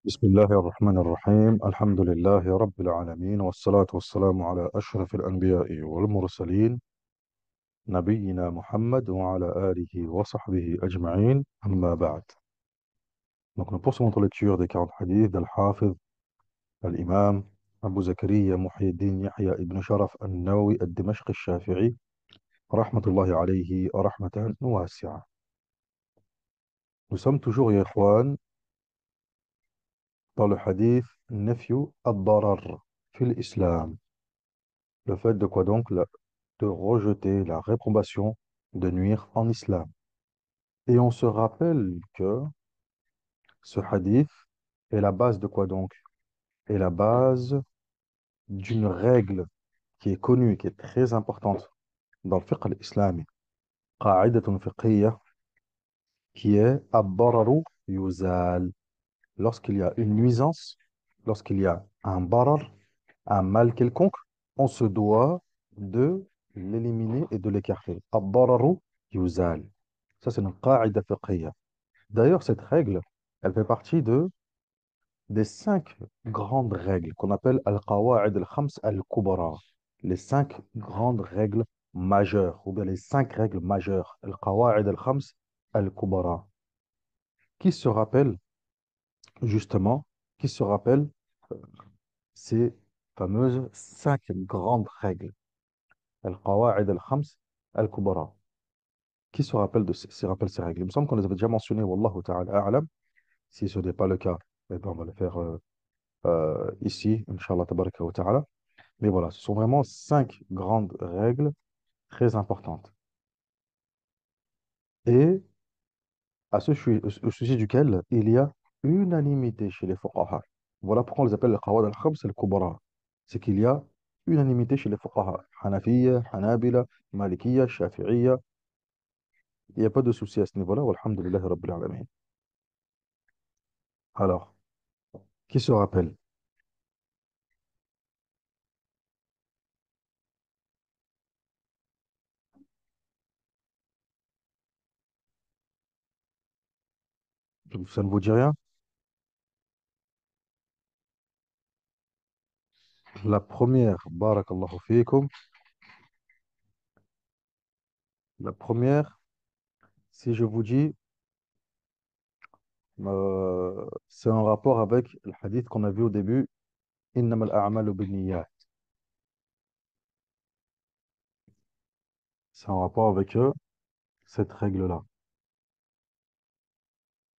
بسم الله الرحمن الرحيم الحمد لله رب العالمين والصلاة والسلام على أشرف الأنبياء والمرسلين نبينا محمد وعلى آله وصحبه أجمعين أما بعد. Donc nous poursuivons notre lecture des 40 hadiths d'Al-Hafiz, Al-Imam Abu Zakaria Muhyiddin Yahya ibn Sharaf al-Nawawi al-Dimashqi al-Shafi'i rahmatullahi alayhi rahmatan wasi'a. Nous sommes toujours, ya ikhwan, dans le hadith Nafyu ad-darar fil Islam. Le fait de quoi donc de rejeter la réprobation de nuire en islam. Et on se rappelle que ce hadith est la base de quoi donc? Est la base d'une règle qui est connue, qui est très importante dans le fiqh al-islami. Qa'idatun fiqhiyya qui est ad-dararu yuzal. Lorsqu'il y a une nuisance, lorsqu'il y a un darar, un mal quelconque, on se doit de l'éliminer et de l'écarter. Ad-dararu yuzal. Ça, c'est une qa'ida fiqhiyya. D'ailleurs, cette règle, elle fait partie des cinq grandes règles qu'on appelle al-qawa'id al-khams al-kubra. Les cinq grandes règles majeures, ou bien les cinq règles majeures. Al-qawa'id al-khams al-kubra. Qui se rappelle, justement, qui se rappelle ces fameuses cinq grandes règles. Al-qawa'id al-khams al-kubra. Qui se rappelle rappelle ces règles? Il me semble qu'on les avait déjà mentionnées, wallahu ta'ala a'lam. Si ce n'est pas le cas, eh ben, on va le faire ici, Inch'Allah tabaraka wa ta'ala. Mais voilà, ce sont vraiment cinq grandes règles très importantes. Et au sujet duquel il y a unanimité chez les fuqaha. Voilà pourquoi on les appelle les qawad al-khams al-kubra. C'est qu'il y a unanimité chez les fuqaha. Hanafiya, Hanabila, Malikiya, Shafi'iyya. Il n'y a pas de souci à ce niveau-là. Walhamdulillahi rabbil alamin. Alors, qui se rappelle? Ça ne vous dit rien? La première, barakallahu fiikum, la première, si je vous dis, c'est en rapport avec le hadith qu'on a vu au début, إنما الأعمال بالنيات. C'est en rapport avec cette règle-là,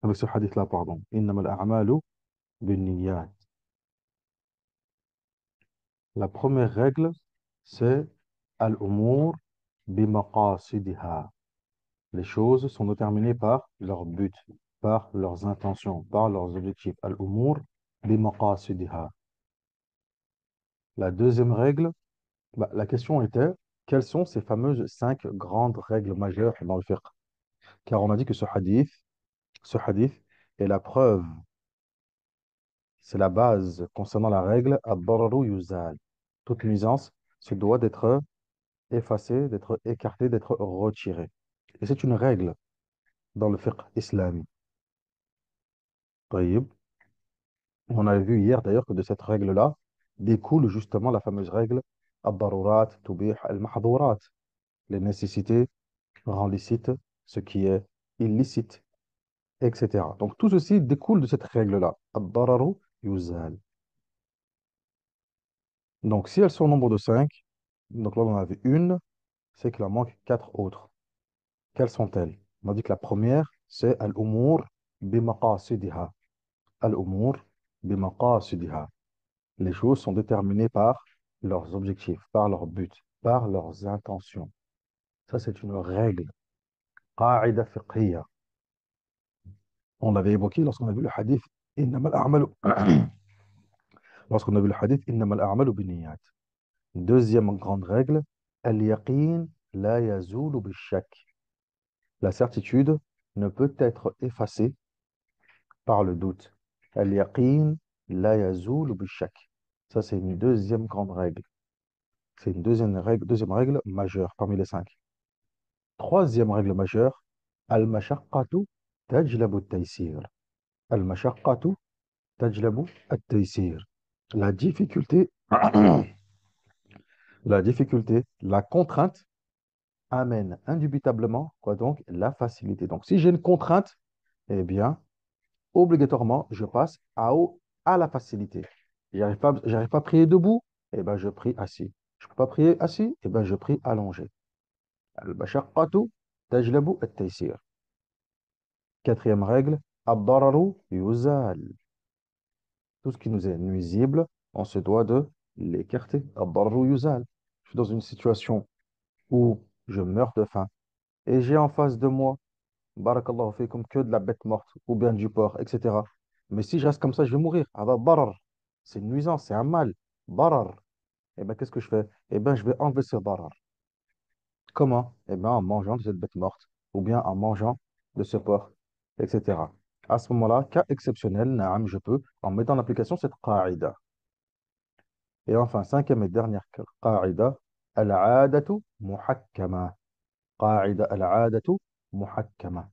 avec ce hadith-là, pardon. إنما الأعمال بالنيات. La première règle, c'est al-umur bimaqasidiha. Les choses sont déterminées par leur but, par leurs intentions, par leurs objectifs. Al-umur bimaqasidiha. La deuxième règle, bah, la question était, quelles sont ces fameuses cinq grandes règles majeures dans le fiqh? Car on a dit que ce hadith est la preuve, c'est la base concernant la règle ad-dararu yuzal. Toute nuisance se doit d'être effacée, d'être écartée, d'être retirée. Et c'est une règle dans le fiqh islamique. Tayyib. On a vu hier d'ailleurs que de cette règle-là découle justement la fameuse règle ad-darurat tubih al-mahdhurat. Les nécessités rendent licite ce qui est illicite, etc. Donc tout ceci découle de cette règle-là. Ad-dararu yuzal. Donc si elles sont au nombre de 5, donc là on en avait une, c'est qu'il en manque quatre autres. Quelles sont-elles? On a dit que la première, c'est al-umur bimaqasidiha. Al-umur bimaqasidiha. Les choses sont déterminées par leurs objectifs, par leurs buts, par leurs intentions. Ça, c'est une règle. Qa'ida fiqhiyya. On l'avait évoqué lorsqu'on a vu le hadith إنما الأعمال lorsqu'on a vu le hadith إنما الأعمال بالنيات. Deuxième grande règle, al-yaqin la yazulu bishak. La certitude ne peut être effacée par le doute. Al-yaqin la yazulu bishak. Ça, c'est une deuxième grande règle. C'est une deuxième règle majeure parmi les cinq. Troisième règle majeure, al-mashaqqatu tajlabu at-taysir. Al-mashaqqatu tajlabu at-taysir. La difficulté, la difficulté, la contrainte amène indubitablement, quoi donc, la facilité. Donc, si j'ai une contrainte, eh bien, obligatoirement, je passe à la facilité. J'arrive pas à prier debout, eh bien, je prie assis. Je ne peux pas prier assis, eh bien, je prie allongé. Al-bashaqqatu tajlabu at-taysir. Quatrième règle, ad-dararu yuzal. Tout ce qui nous est nuisible, on se doit de l'écarter. Ad-dararu yuzal. Je suis dans une situation où je meurs de faim et j'ai en face de moi, barakallahu fikum, que de la bête morte ou bien du porc, etc. Mais si je reste comme ça, je vais mourir. Hada darar. C'est une nuisance, c'est un mal. Darar. Eh bien, qu'est-ce que je fais? Eh bien, je vais enlever ce darar. Comment? Eh bien, en mangeant de cette bête morte ou bien en mangeant de ce porc, etc. À ce moment-là, cas exceptionnel, naam, je peux, en mettant en application cette qa'ida. Et enfin, cinquième et dernière qa'ida, al-'adatu muhakkama. Qa'ida al-'adatu muhakkama.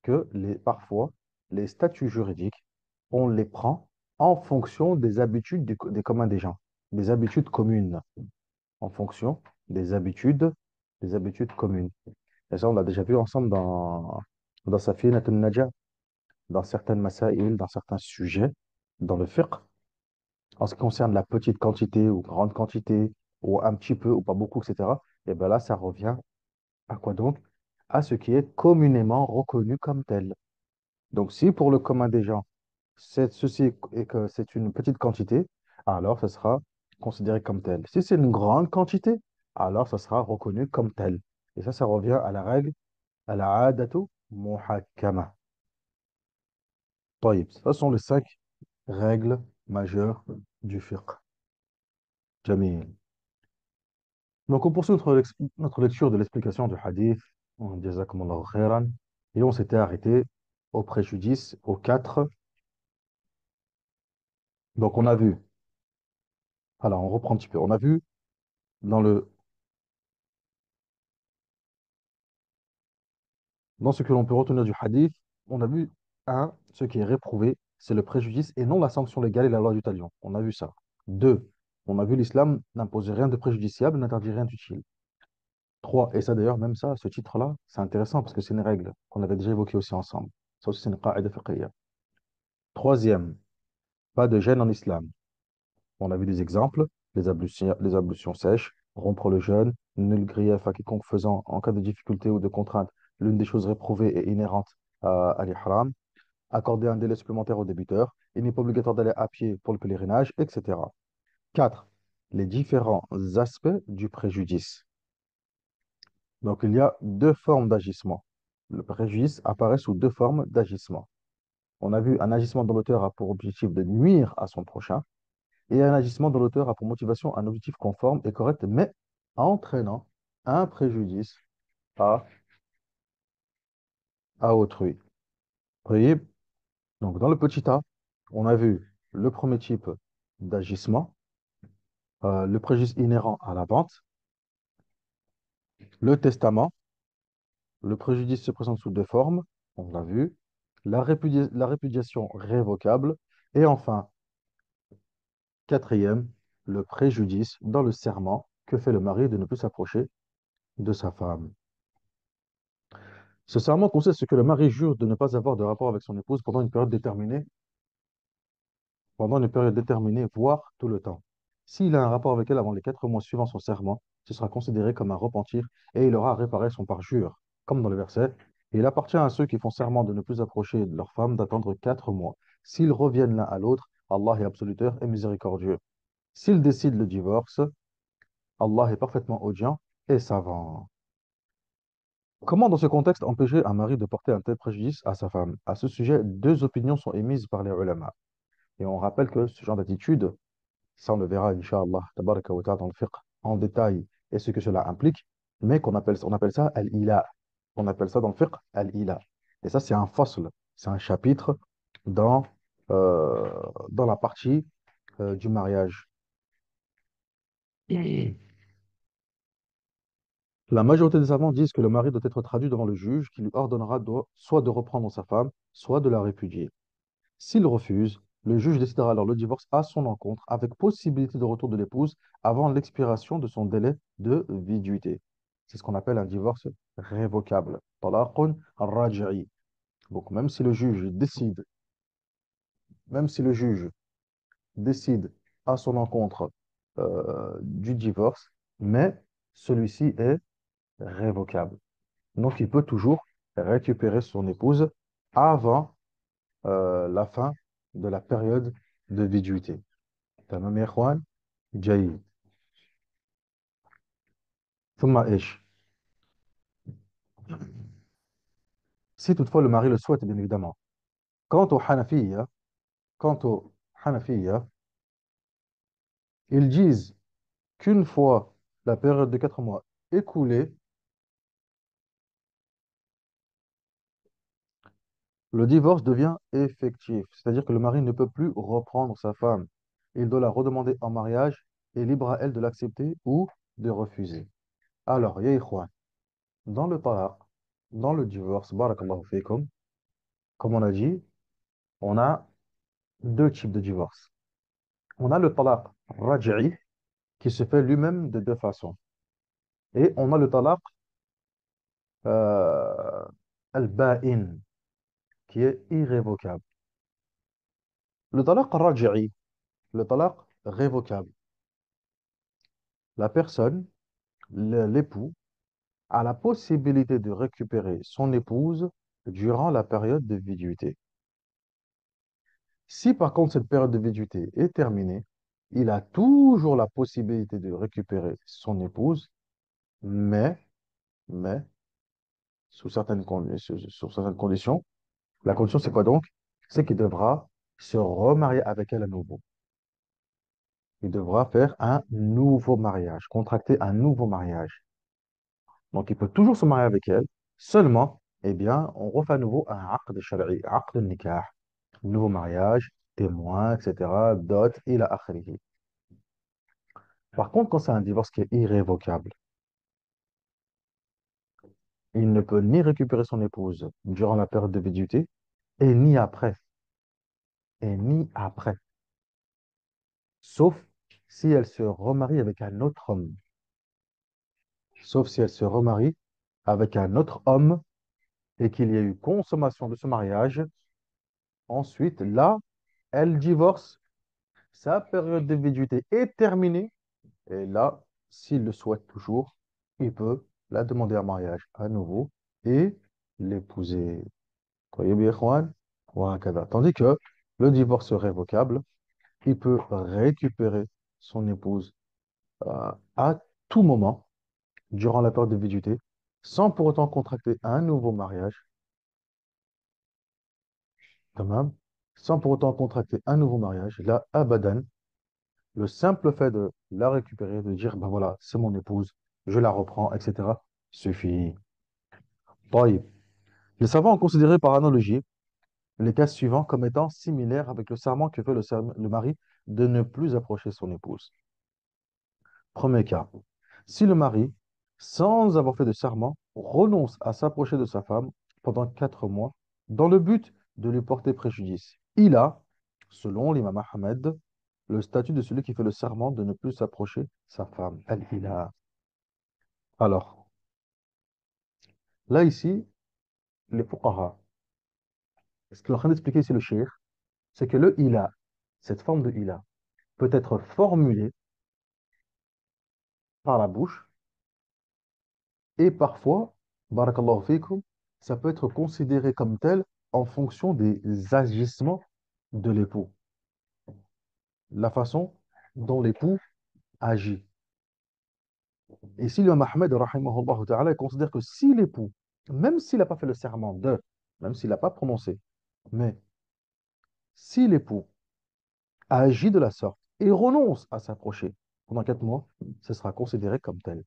Que parfois, les statuts juridiques, on les prend en fonction des habitudes des communs des gens, des habitudes communes, en fonction des habitudes communes. Et ça, on l'a déjà vu ensemble dans Safinat al-Najah, dans certaines masaïl, dans certains sujets, dans le fiqh, en ce qui concerne la petite quantité ou grande quantité, ou un petit peu ou pas beaucoup, etc. Et bien là, ça revient à quoi donc? À ce qui est communément reconnu comme tel. Donc, si pour le commun des gens, ceci est que c'est une petite quantité, alors ce sera considéré comme tel. Si c'est une grande quantité, alors ça sera reconnu comme tel. Et ça revient à la règle, à la adatu muhakkama. طيب, ce sont les 5 règles majeures du fiqh. Jamil. Donc, on poursuit notre lecture de l'explication du hadith. Jazakumullahu khairan. Et on s'était arrêté au préjudice, aux 4. Donc, on a vu, alors on reprend un petit peu, on a vu dans dans ce que l'on peut retenir du hadith, on a vu, un, ce qui est réprouvé, c'est le préjudice et non la sanction légale et la loi du talion. On a vu ça. Deux, on a vu l'islam n'imposait rien de préjudiciable, n'interdit rien d'utile. Trois, et ça d'ailleurs, même ça, ce titre-là, c'est intéressant parce que c'est une règle qu'on avait déjà évoquée aussi ensemble. Ça aussi, c'est une qa'ida fiqhiyya. Troisième, pas de gêne en islam. On a vu des exemples, les ablutions sèches, rompre le jeûne, nul grief à quiconque faisant en cas de difficulté ou de contrainte l'une des choses réprouvées et inhérentes à l'ihram, accorder un délai supplémentaire aux débuteurs, il n'est pas obligatoire d'aller à pied pour le pèlerinage, etc. 4. Les différents aspects du préjudice. Donc, il y a 2 formes d'agissement. Le préjudice apparaît sous 2 formes d'agissement. On a vu un agissement dont l'auteur a pour objectif de nuire à son prochain et un agissement dont l'auteur a pour motivation un objectif conforme et correct, mais entraînant un préjudice à, à autrui. Voyez. Donc, dans le petit a, on a vu le premier type d'agissement, le préjudice inhérent à la vente, le testament. Le préjudice se présente sous 2 formes, on l'a vu, la répudiation révocable, et enfin, quatrième, le préjudice dans le serment que fait le mari de ne plus s'approcher de sa femme. Ce serment consiste à ce que le mari jure de ne pas avoir de rapport avec son épouse pendant une période déterminée, voire tout le temps. S'il a un rapport avec elle avant les 4 mois suivant son serment, ce sera considéré comme un repentir et il aura réparé son parjure. Comme dans le verset, il appartient à ceux qui font serment de ne plus approcher de leur femme d'attendre 4 mois. S'ils reviennent l'un à l'autre, Allah est absoluteur et miséricordieux. S'ils décident le divorce, Allah est parfaitement audient et savant. Comment, dans ce contexte, empêcher un mari de porter un tel préjudice à sa femme? À ce sujet, 2 opinions sont émises par les ulama. Et on rappelle que ce genre d'attitude, ça, on le verra, Inch'Allah, tabaraka wa ta'ala, dans le fiqh, en détail, et ce que cela implique, mais on appelle ça al-ila. On appelle ça dans le fiqh al-ila. Et ça, c'est un fasl, c'est un chapitre dans, euh, dans la partie du mariage. La majorité des savants disent que le mari doit être traduit devant le juge qui lui ordonnera soit de reprendre sa femme, soit de la répudier. S'il refuse, Le juge décidera alors le divorce à son encontre avec possibilité de retour de l'épouse avant l'expiration de son délai de viduité. C'est ce qu'on appelle un divorce révocable. Talaqun raji'i. Donc même si le juge décide à son encontre du divorce, mais celui-ci est révocable. Donc il peut toujours récupérer son épouse avant la fin de la période de viduité. تمام يا إخوان؟ جيد. ثم إيش؟ Si toutefois le mari le souhaite, bien évidemment. Quant aux Hanafiya, quant aux Hanafiya, ils disent qu'une fois la période de 4 mois écoulée, le divorce devient effectif. C'est-à-dire que le mari ne peut plus reprendre sa femme. Il doit la redemander en mariage et libre à elle de l'accepter ou de refuser. Alors, ya ikhwan, dans le talaq, dans le divorce, barakallahu fikum, comme on a dit, on a deux types de divorce. On a le talaq raj'i qui se fait lui-même de deux façons. Et on a le talaq euh, al-ba'in qui est irrévocable. Le talaq raj'i, le talaq révocable, la personne, l'époux, a la possibilité de récupérer son épouse durant la période de viduité. Si par contre cette période de viduité est terminée, il a toujours la possibilité de récupérer son épouse, mais, mais sous certaines conditions. La condition, c'est quoi donc? C'est qu'il devra se remarier avec elle à nouveau. Il devra faire un nouveau mariage, contracter un nouveau mariage. Donc, il peut toujours se marier avec elle, seulement, eh bien, on refait à nouveau un aqd shari'i, aqd nikah, nouveau mariage, témoin, etc., dot, ila akhrihi. Par contre, quand c'est un divorce qui est irrévocable, il ne peut ni récupérer son épouse durant la période de viduité, et ni après, et ni après, sauf si elle se remarie avec un autre homme. Sauf si elle se remarie avec un autre homme et qu'il y a eu consommation de ce mariage. Ensuite, là, elle divorce, sa période de viduité est terminée, et là, s'il le souhaite toujours, il peut la demander en mariage à nouveau et l'épouser. Croyez bien, Juan? Tandis que le divorce révocable, il peut récupérer son épouse à tout moment durant la période de viduité, sans pour autant contracter un nouveau mariage, quand même, sans pour autant contracter un nouveau mariage, là, abadan, le simple fait de la récupérer, de dire, ben voilà, c'est mon épouse, je la reprends, etc., suffit. طيب. Les savants ont considéré par analogie les cas suivants comme étant similaires avec le serment que fait le mari de ne plus approcher son épouse. Premier cas, si le mari, sans avoir fait de serment, renonce à s'approcher de sa femme pendant 4 mois dans le but de lui porter préjudice, il a, selon l'imam Ahmed, le statut de celui qui fait le serment de ne plus s'approcher sa femme. Al-Ila. Alors, là ici, les fuqaha, ce qu'il est en train d'expliquer ici le cheikh, c'est que le ila, cette forme de ila, peut être formulée par la bouche et parfois, barakallahu fikum, ça peut être considéré comme tel en fonction des agissements de l'époux, la façon dont l'époux agit. Et si l'imam Ahmed, rahimahullah ta'ala, il considère que si l'époux, même s'il n'a pas fait le serment de, même s'il n'a pas prononcé, mais si l'époux agit de la sorte et renonce à s'approcher pendant 4 mois, ce sera considéré comme tel.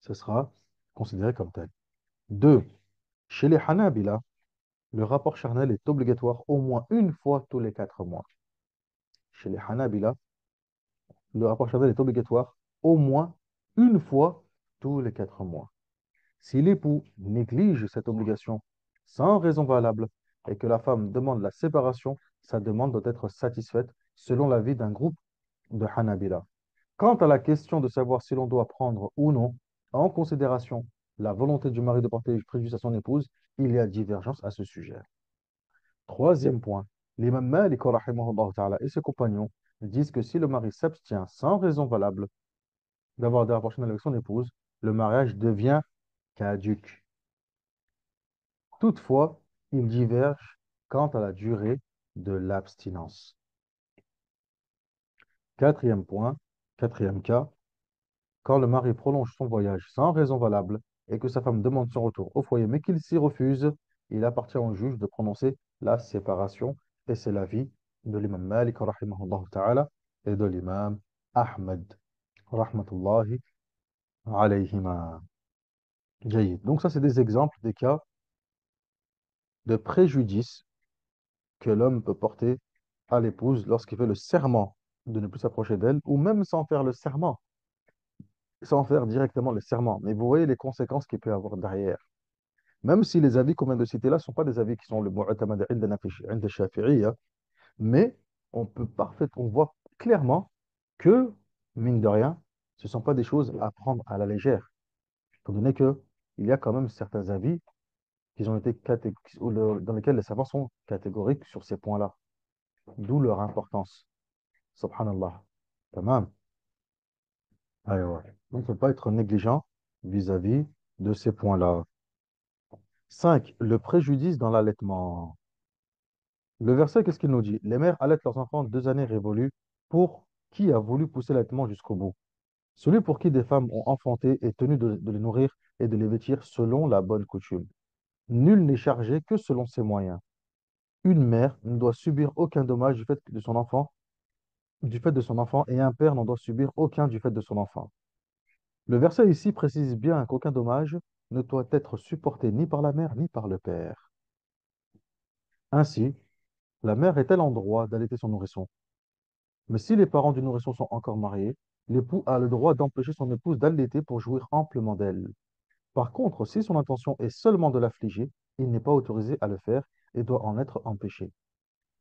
Ce sera considéré comme tel. Deux, chez les Hanabila, le rapport charnel est obligatoire au moins une fois tous les 4 mois. Chez les Hanabila, le rapport charnel est obligatoire au moins une fois tous les 4 mois. Si l'époux néglige cette obligation sans raison valable et que la femme demande la séparation, sa demande doit être satisfaite selon l'avis d'un groupe de Hanabila. Quant à la question de savoir si l'on doit prendre ou non en considération la volonté du mari de porter préjudice à son épouse, il y a divergence à ce sujet. Troisième point, l'imam Malik rahimahullah ta'ala, et ses compagnons disent que si le mari s'abstient sans raison valable d'avoir des rapports avec son épouse, le mariage devient caduc. Toutefois, ils divergent quant à la durée de l'abstinence. Quatrième point, quatrième cas, quand le mari prolonge son voyage sans raison valable et que sa femme demande son retour au foyer mais qu'il s'y refuse, il appartient au juge de prononcer la séparation et c'est l'avis de l'imam Malik rahimahullah ta'ala et de l'imam Ahmed rahmatullahi alayhima. Jayyid. Donc ça c'est des exemples des cas de préjudice que l'homme peut porter à l'épouse lorsqu'il fait le serment de ne plus s'approcher d'elle ou même sans faire le serment, sans faire directement le serment. Mais vous voyez les conséquences qu'il peut y avoir derrière. Même si les avis qu'on vient de citer là ne sont pas des avis qui sont le mu'tamad 'inda Shafi'iyya, mais on voit clairement que, mine de rien, ce ne sont pas des choses à prendre à la légère, étant donné qu'il y a quand même certains avis qui ont été dans lesquels les savants sont catégoriques sur ces points-là, d'où leur importance. Subhanallah. Tamam. Aywa. Donc, on ne peut pas être négligent vis-à-vis de ces points-là. 5. Le préjudice dans l'allaitement. Le verset, qu'est-ce qu'il nous dit? Les mères allaitent leurs enfants 2 années révolues pour qui a voulu pousser l'allaitement jusqu'au bout. Celui pour qui des femmes ont enfanté est tenu de les nourrir et de les vêtir selon la bonne coutume. Nul n'est chargé que selon ses moyens. Une mère ne doit subir aucun dommage du fait de son enfant, et un père n'en doit subir aucun du fait de son enfant. Le verset ici précise bien qu'aucun dommage ne doit être supporté ni par la mère ni par le père. Ainsi, la mère est-elle en droit d'allaiter son nourrisson? Mais si les parents du nourrisson sont encore mariés, l'époux a le droit d'empêcher son épouse d'allaiter pour jouir amplement d'elle. Par contre, si son intention est seulement de l'affliger, il n'est pas autorisé à le faire et doit en être empêché.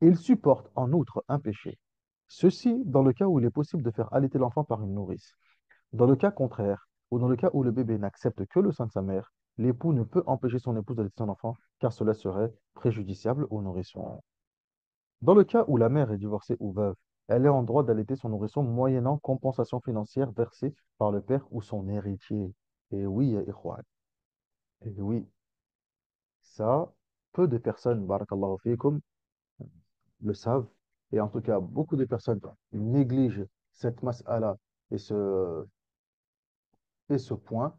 Il supporte en outre un péché. Ceci dans le cas où il est possible de faire allaiter l'enfant par une nourrice. Dans le cas contraire, ou dans le cas où le bébé n'accepte que le sein de sa mère, l'époux ne peut empêcher son épouse d'allaiter son enfant, car cela serait préjudiciable au nourrisson. Dans le cas où la mère est divorcée ou veuve, elle est en droit d'allaiter son nourrisson moyennant compensation financière versée par le père ou son héritier. Et oui, ya ikhwan, et oui, ça, peu de personnes, barakallahu fikum, le savent. Et en tout cas, beaucoup de personnes négligent cette mas'ala et ce point.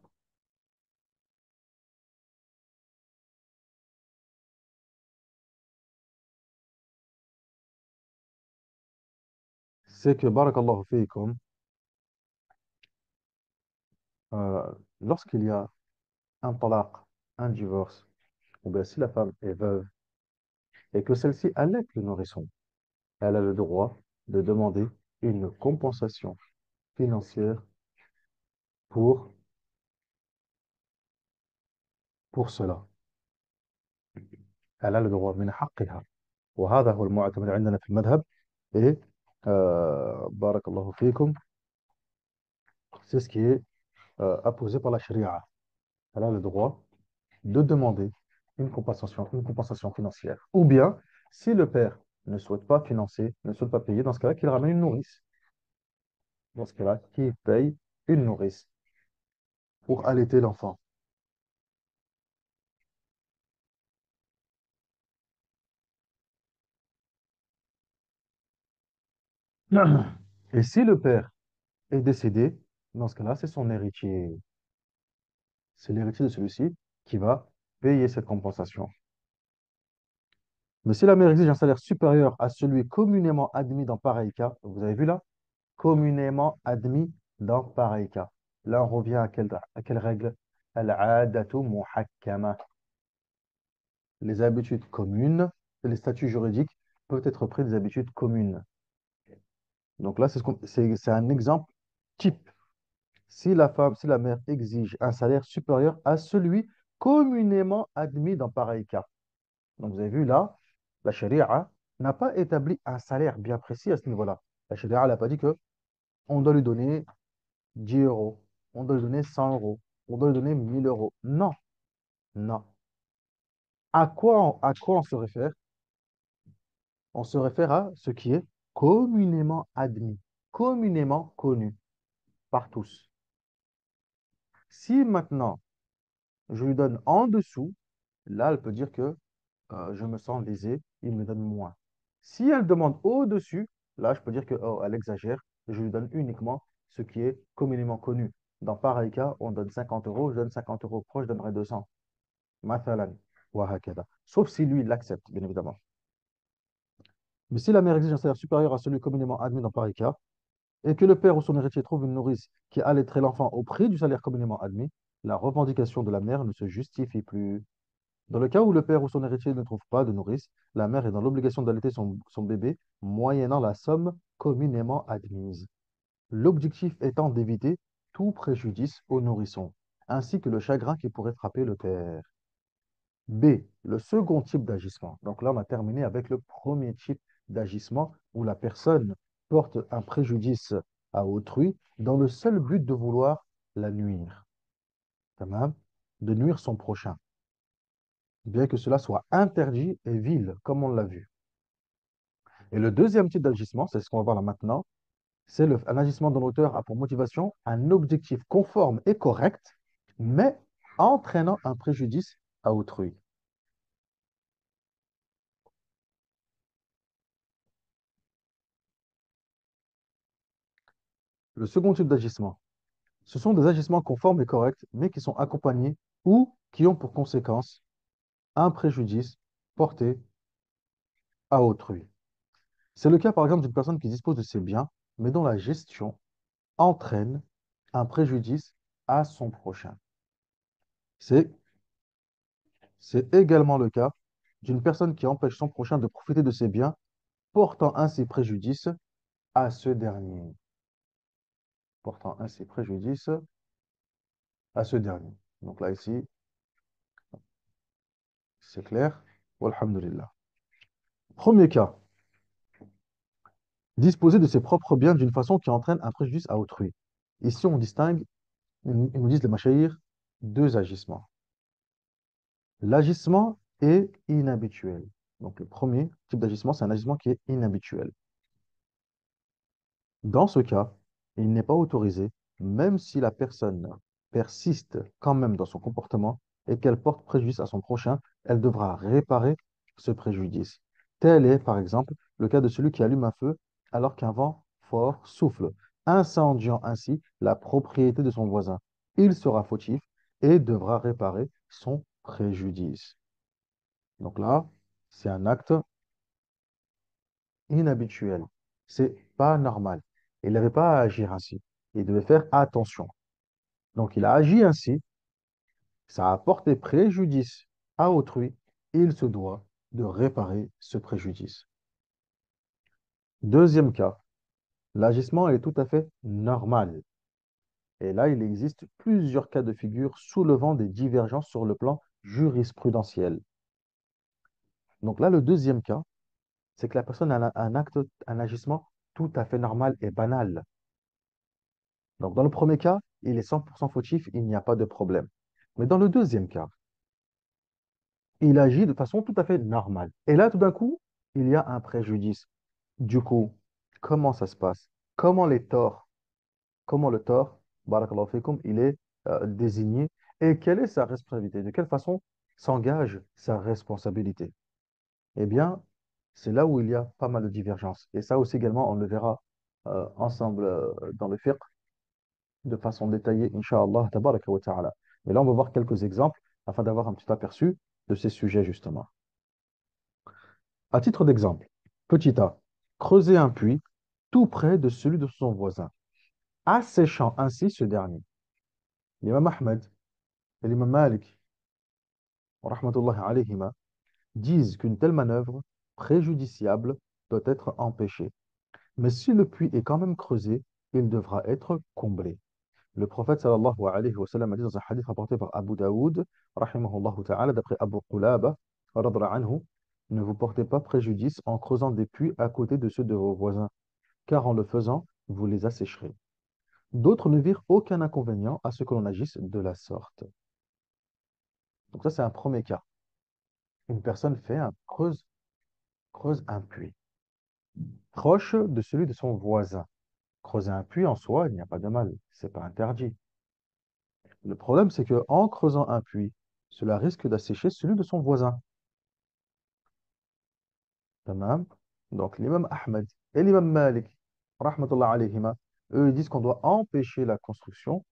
C'est que, barakallahu fikum, euh, lorsqu'il y a un talaq, un divorce, ou bien si la femme est veuve et que celle-ci allaite le nourrisson, elle a le droit de demander une compensation financière pour, pour cela. Elle a le droit من حقها وهذا هو المعتمد عندنا في المذهب et بارك الله فيكم c'est ce qui est apposé par la sharia. Elle a le droit de demander une compensation financière. Ou bien, si le père ne souhaite pas financer, ne souhaite pas payer, dans ce cas-là, qu'il ramène une nourrice. Dans ce cas-là, qu'il paye une nourrice pour allaiter l'enfant. Et si le père est décédé, dans ce cas-là, c'est son héritier. C'est l'héritier de celui-ci qui va payer cette compensation. Mais si la mère exige un salaire supérieur à celui communément admis dans pareil cas, vous avez vu là? Communément admis dans pareil cas. Là, on revient à quelle règle? Al-'adatu muhakkama. Les habitudes communes, les statuts juridiques peuvent être pris des habitudes communes. Donc là, c'est un exemple type. Si la mère exige un salaire supérieur à celui communément admis dans pareil cas. Donc vous avez vu là, la charia n'a pas établi un salaire bien précis à ce niveau-là. La Sharia n'a pas dit que on doit lui donner 10 euros, on doit lui donner 100 euros, on doit lui donner 1000 euros. Non, non. À quoi on se réfère? On se réfère à ce qui est communément admis, communément connu par tous. Si maintenant je lui donne en dessous, là, elle peut dire que je me sens lésé, il me donne moins. Si elle demande au-dessus, là, je peux dire que, oh, elle exagère, je lui donne uniquement ce qui est communément connu. Dans pareil cas, on donne 50 euros, je donne 50 euros proche, je donnerai 200. Mathalan, wa hakada. Sauf si lui, il l'accepte, bien évidemment. Mais si la mère exige un salaire supérieur à celui communément admis dans pareil cas, et que le père ou son héritier trouve une nourrice qui allaiterait l'enfant au prix du salaire communément admis, la revendication de la mère ne se justifie plus. Dans le cas où le père ou son héritier ne trouve pas de nourrice, la mère est dans l'obligation d'allaiter son bébé moyennant la somme communément admise. L'objectif étant d'éviter tout préjudice au nourrisson, ainsi que le chagrin qui pourrait frapper le père. B, le second type d'agissement. Donc là, on a terminé avec le premier type d'agissement où la personne porte un préjudice à autrui dans le seul but de vouloir la nuire. Tamam. De nuire son prochain, bien que cela soit interdit et vil, comme on l'a vu. Et le deuxième type d'agissement, c'est ce qu'on va voir là maintenant, c'est un agissement dont l'auteur a pour motivation un objectif conforme et correct, mais entraînant un préjudice à autrui. Le second type d'agissement, ce sont des agissements conformes et corrects, mais qui sont accompagnés ou qui ont pour conséquence un préjudice porté à autrui. C'est le cas, par exemple, d'une personne qui dispose de ses biens, mais dont la gestion entraîne un préjudice à son prochain. C'est C'est également le cas d'une personne qui empêche son prochain de profiter de ses biens, portant ainsi préjudice à ce dernier. Portant ainsi préjudice à ce dernier. Donc là, ici, c'est clair. Walhamdulillah. Premier cas, disposer de ses propres biens d'une façon qui entraîne un préjudice à autrui. Ici, on distingue, ils nous disent les machaïrs, deux agissements. L'agissement est inhabituel. Donc le premier type d'agissement, c'est un agissement qui est inhabituel. Dans ce cas, il n'est pas autorisé, même si la personne persiste quand même dans son comportement et qu'elle porte préjudice à son prochain, elle devra réparer ce préjudice. Tel est, par exemple, le cas de celui qui allume un feu alors qu'un vent fort souffle, incendiant ainsi la propriété de son voisin. Il sera fautif et devra réparer son préjudice. Donc là, c'est un acte inhabituel. C'est pas normal. Il n'avait pas à agir ainsi. Il devait faire attention. Donc il a agi ainsi, ça a porté préjudice à autrui, et il se doit de réparer ce préjudice. Deuxième cas, l'agissement est tout à fait normal. Et là, il existe plusieurs cas de figure soulevant des divergences sur le plan jurisprudentiel. Donc là, le deuxième cas, c'est que la personne a un acte, un agissement tout à fait normal et banal. Donc, dans le premier cas, il est 100% fautif, il n'y a pas de problème. Mais dans le deuxième cas, il agit de façon tout à fait normale. Et là, tout d'un coup, il y a un préjudice. Du coup, comment ça se passe? Comment les torts, comment le tort, barakallahu fikum, il est désigné et quelle est sa responsabilité? De quelle façon s'engage sa responsabilité? Eh bien, c'est là où il y a pas mal de divergences. Et ça aussi également, on le verra ensemble dans le fiqh de façon détaillée, Inch'Allah, tabaraka wa ta'ala. Mais là, on va voir quelques exemples afin d'avoir un petit aperçu de ces sujets, justement. À titre d'exemple, petit a, creuser un puits tout près de celui de son voisin, asséchant ainsi ce dernier. L'imam Ahmed et l'imam Malik, rahmatullahi alayhima, disent qu'une telle manœuvre préjudiciable doit être empêchée. Mais si le puits est quand même creusé, il devra être comblé. Le prophète sallallahu alayhi wa sallam a dit dans un hadith rapporté par Abu Daoud, rahimahullah ta'ala, d'après Abu Qulaba, radra anhu, Ne vous portez pas préjudice en creusant des puits à côté de ceux de vos voisins, car en le faisant, vous les assécherez. D'autres ne virent aucun inconvénient à ce que l'on agisse de la sorte. Donc ça, c'est un premier cas. Une personne creuse un puits proche de celui de son voisin. Creuser un puits en soi, il n'y a pas de mal, c'est pas interdit. Le problème, c'est que en creusant un puits, cela risque d'assécher celui de son voisin. Tamam. Donc l'imam Ahmed et l'imam Malik, rahmatullah alayhima, eux ils disent qu'on doit empêcher la construction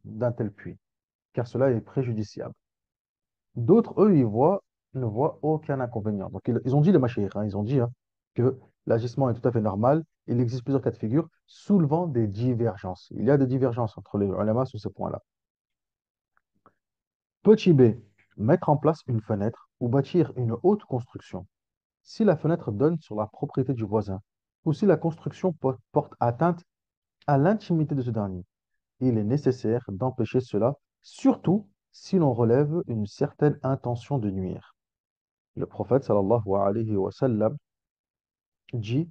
d'un tel puits, car cela est préjudiciable. D'autres, eux, ne voient aucun inconvénient. Donc ils ont dit les mashayikh, ils ont dit que l'agissement est tout à fait normal. Il existe plusieurs cas de figure soulevant des divergences. Il y a des divergences entre les ulama sur ce point-là. Petit b, mettre en place une fenêtre ou bâtir une haute construction. Si la fenêtre donne sur la propriété du voisin, ou si la construction porte atteinte à l'intimité de ce dernier, il est nécessaire d'empêcher cela, surtout si l'on relève une certaine intention de nuire. Le prophète sallallahu alayhi wa sallam dit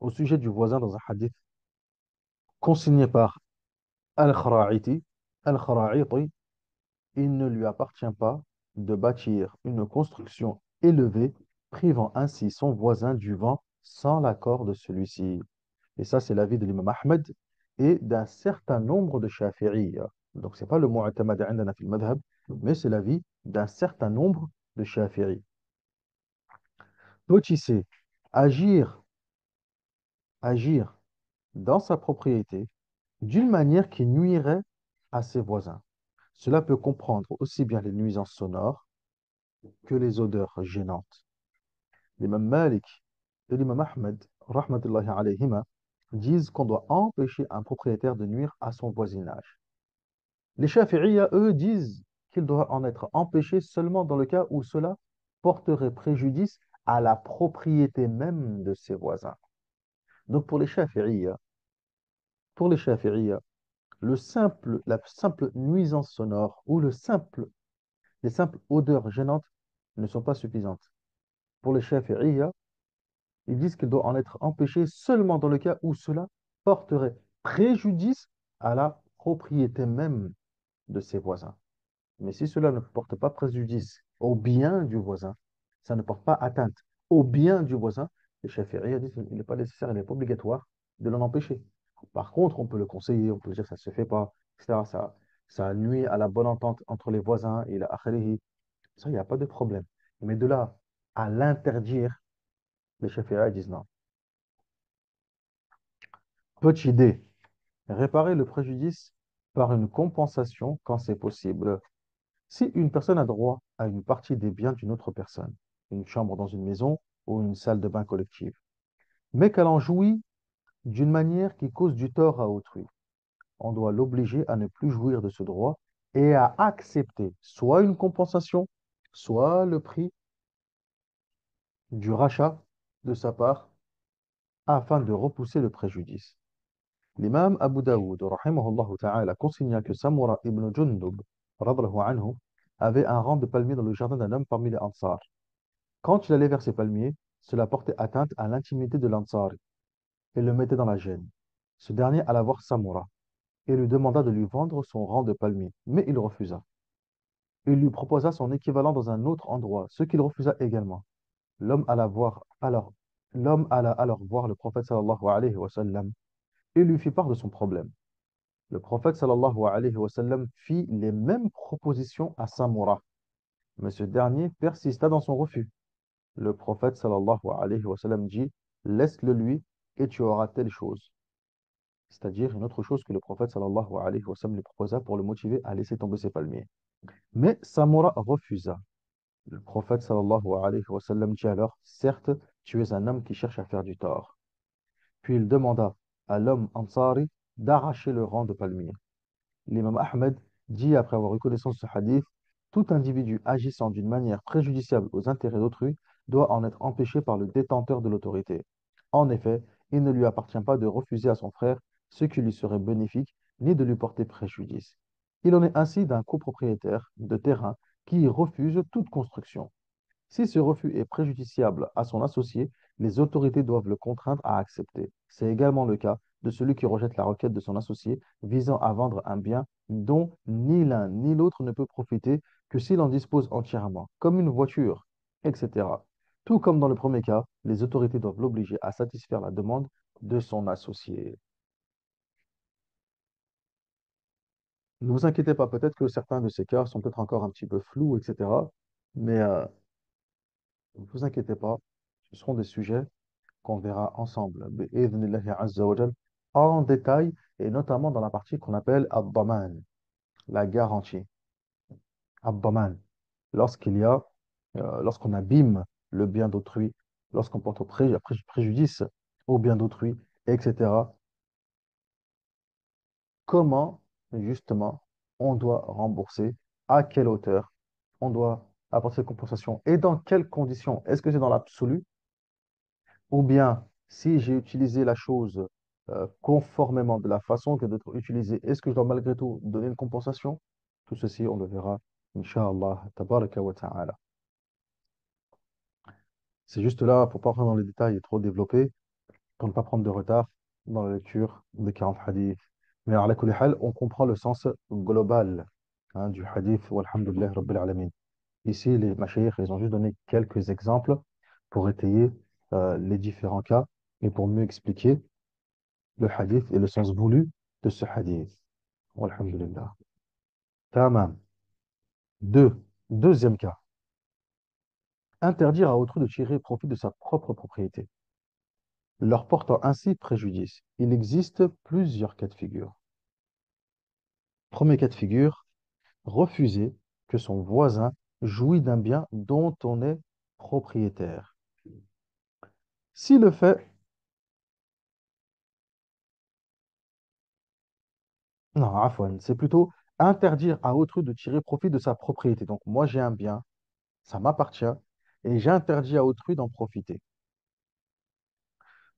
au sujet du voisin dans un hadith consigné par Al-Khara'iti, Al-Khara'iti, il ne lui appartient pas de bâtir une construction élevée, privant ainsi son voisin du vent sans l'accord de celui-ci. Et ça, c'est l'avis de l'imam Ahmed et d'un certain nombre de Shafi'iyya. Donc, ce n'est pas le mu'tamad indana fil madhab, mais c'est l'avis d'un certain nombre de Shafi'i. Petit c, agir, agir dans sa propriété d'une manière qui nuirait à ses voisins. Cela peut comprendre aussi bien les nuisances sonores que les odeurs gênantes. L'imam Malik et l'imam Ahmed, rahmatullahi alayhima, disent qu'on doit empêcher un propriétaire de nuire à son voisinage. Les Shafi'iyya, eux, disent qu'il doit en être empêché seulement dans le cas où cela porterait préjudice à la propriété même de ses voisins. Donc pour les Shafi'iyya, la simple nuisance sonore ou les simples odeurs gênantes ne sont pas suffisantes. Pour les Shafi'iyya, ils disent qu'il doit en être empêché seulement dans le cas où cela porterait préjudice à la propriété même de ses voisins. Mais si cela ne porte pas préjudice au bien du voisin, ça ne porte pas atteinte au bien du voisin, les Shafi'iyya disent qu'il n'est pas nécessaire, il n'est pas obligatoire de l'en empêcher. Par contre, on peut le conseiller, on peut dire que ça ne se fait pas, etc. Ça nuit à la bonne entente entre les voisins et la akhirihi. Ça, il n'y a pas de problème. Mais de là à l'interdire, les Shafi'iyya disent non. Petit D, réparer le préjudice par une compensation quand c'est possible. Si une personne a droit à une partie des biens d'une autre personne, une chambre dans une maison ou une salle de bain collective, mais qu'elle en jouit d'une manière qui cause du tort à autrui, on doit l'obliger à ne plus jouir de ce droit et à accepter soit une compensation, soit le prix du rachat de sa part afin de repousser le préjudice. L'imam Abu Daoud, rahimahullah ta'ala, consigna que Samura ibn Jundub, radhiyallahu anhu, avait un rang de palmiers dans le jardin d'un homme parmi les Ansar. Quand il allait vers ces palmiers, cela portait atteinte à l'intimité de l'Ansari et le mettait dans la gêne. Ce dernier alla voir Samura et lui demanda de lui vendre son rang de palmiers, mais il refusa. Il lui proposa son équivalent dans un autre endroit, ce qu'il refusa également. L'homme alla voir alors, L'homme alla alors voir le prophète sallallahu alayhi wa sallam et lui fit part de son problème. Le prophète sallallahu alayhi wa sallam fit les mêmes propositions à Samura, mais ce dernier persista dans son refus. Le prophète sallallahu alayhi wa sallam dit, laisse-le lui et tu auras telle chose. C'est-à-dire une autre chose que le prophète sallallahu alayhi wa sallam lui proposa pour le motiver à laisser tomber ses palmiers. Mais Samura refusa. Le prophète sallallahu alayhi wa sallam dit alors, certes, tu es un homme qui cherche à faire du tort. Puis il demanda à l'homme Ansari d'arracher le rang de palmier. L'imam Ahmed dit, après avoir eu connaissance de ce hadith, tout individu agissant d'une manière préjudiciable aux intérêts d'autrui doit en être empêché par le détenteur de l'autorité. En effet, il ne lui appartient pas de refuser à son frère ce qui lui serait bénéfique, ni de lui porter préjudice. Il en est ainsi d'un copropriétaire de terrain qui refuse toute construction. Si ce refus est préjudiciable à son associé, les autorités doivent le contraindre à accepter. C'est également le cas de celui qui rejette la requête de son associé visant à vendre un bien dont ni l'un ni l'autre ne peut profiter que s'il en dispose entièrement, comme une voiture, etc. Tout comme dans le premier cas, les autorités doivent l'obliger à satisfaire la demande de son associé. Ne vous inquiétez pas, peut-être que certains de ces cas sont peut-être encore un petit peu flous, etc. Mais ne vous inquiétez pas, ce seront des sujets qu'on verra ensemble, bi'idhnillahi azza wa jal, en détail, et notamment dans la partie qu'on appelle Ad-Daman, la garantie. Ad-Daman, lorsqu'il y a, lorsqu'on abîme le bien d'autrui, lorsqu'on porte préjudice au bien d'autrui, etc., comment, justement, on doit rembourser, à quelle hauteur on doit apporter cette compensation et dans quelles conditions. Est-ce que c'est dans l'absolu? Ou bien, si j'ai utilisé la chose conformément de la façon que d'être utilisée, est-ce que je dois malgré tout donner une compensation? Tout ceci, on le verra, Inch'Allah, tabaraka wa ta'ala. C'est juste là, pour ne pas rentrer dans les détails trop développés, pour ne pas prendre de retard dans la lecture des 40 hadiths. Mais à la kulli hal, on comprend le sens global du hadith, walhamdulillah rabbil alamin. Ici, les mashayikh, ils ont juste donné quelques exemples pour étayer les différents cas et pour mieux expliquer le hadith et le sens voulu de ce hadith. Walhamdulillah. Tamam. Deuxième cas. Interdire à autrui de tirer profit de sa propre propriété, leur portant ainsi préjudice. Il existe plusieurs cas de figure. Premier cas de figure, refuser que son voisin jouit d'un bien dont on est propriétaire. Si le fait, non, afwan, c'est plutôt interdire à autrui de tirer profit de sa propriété. Donc moi j'ai un bien, ça m'appartient, et j'interdis à autrui d'en profiter.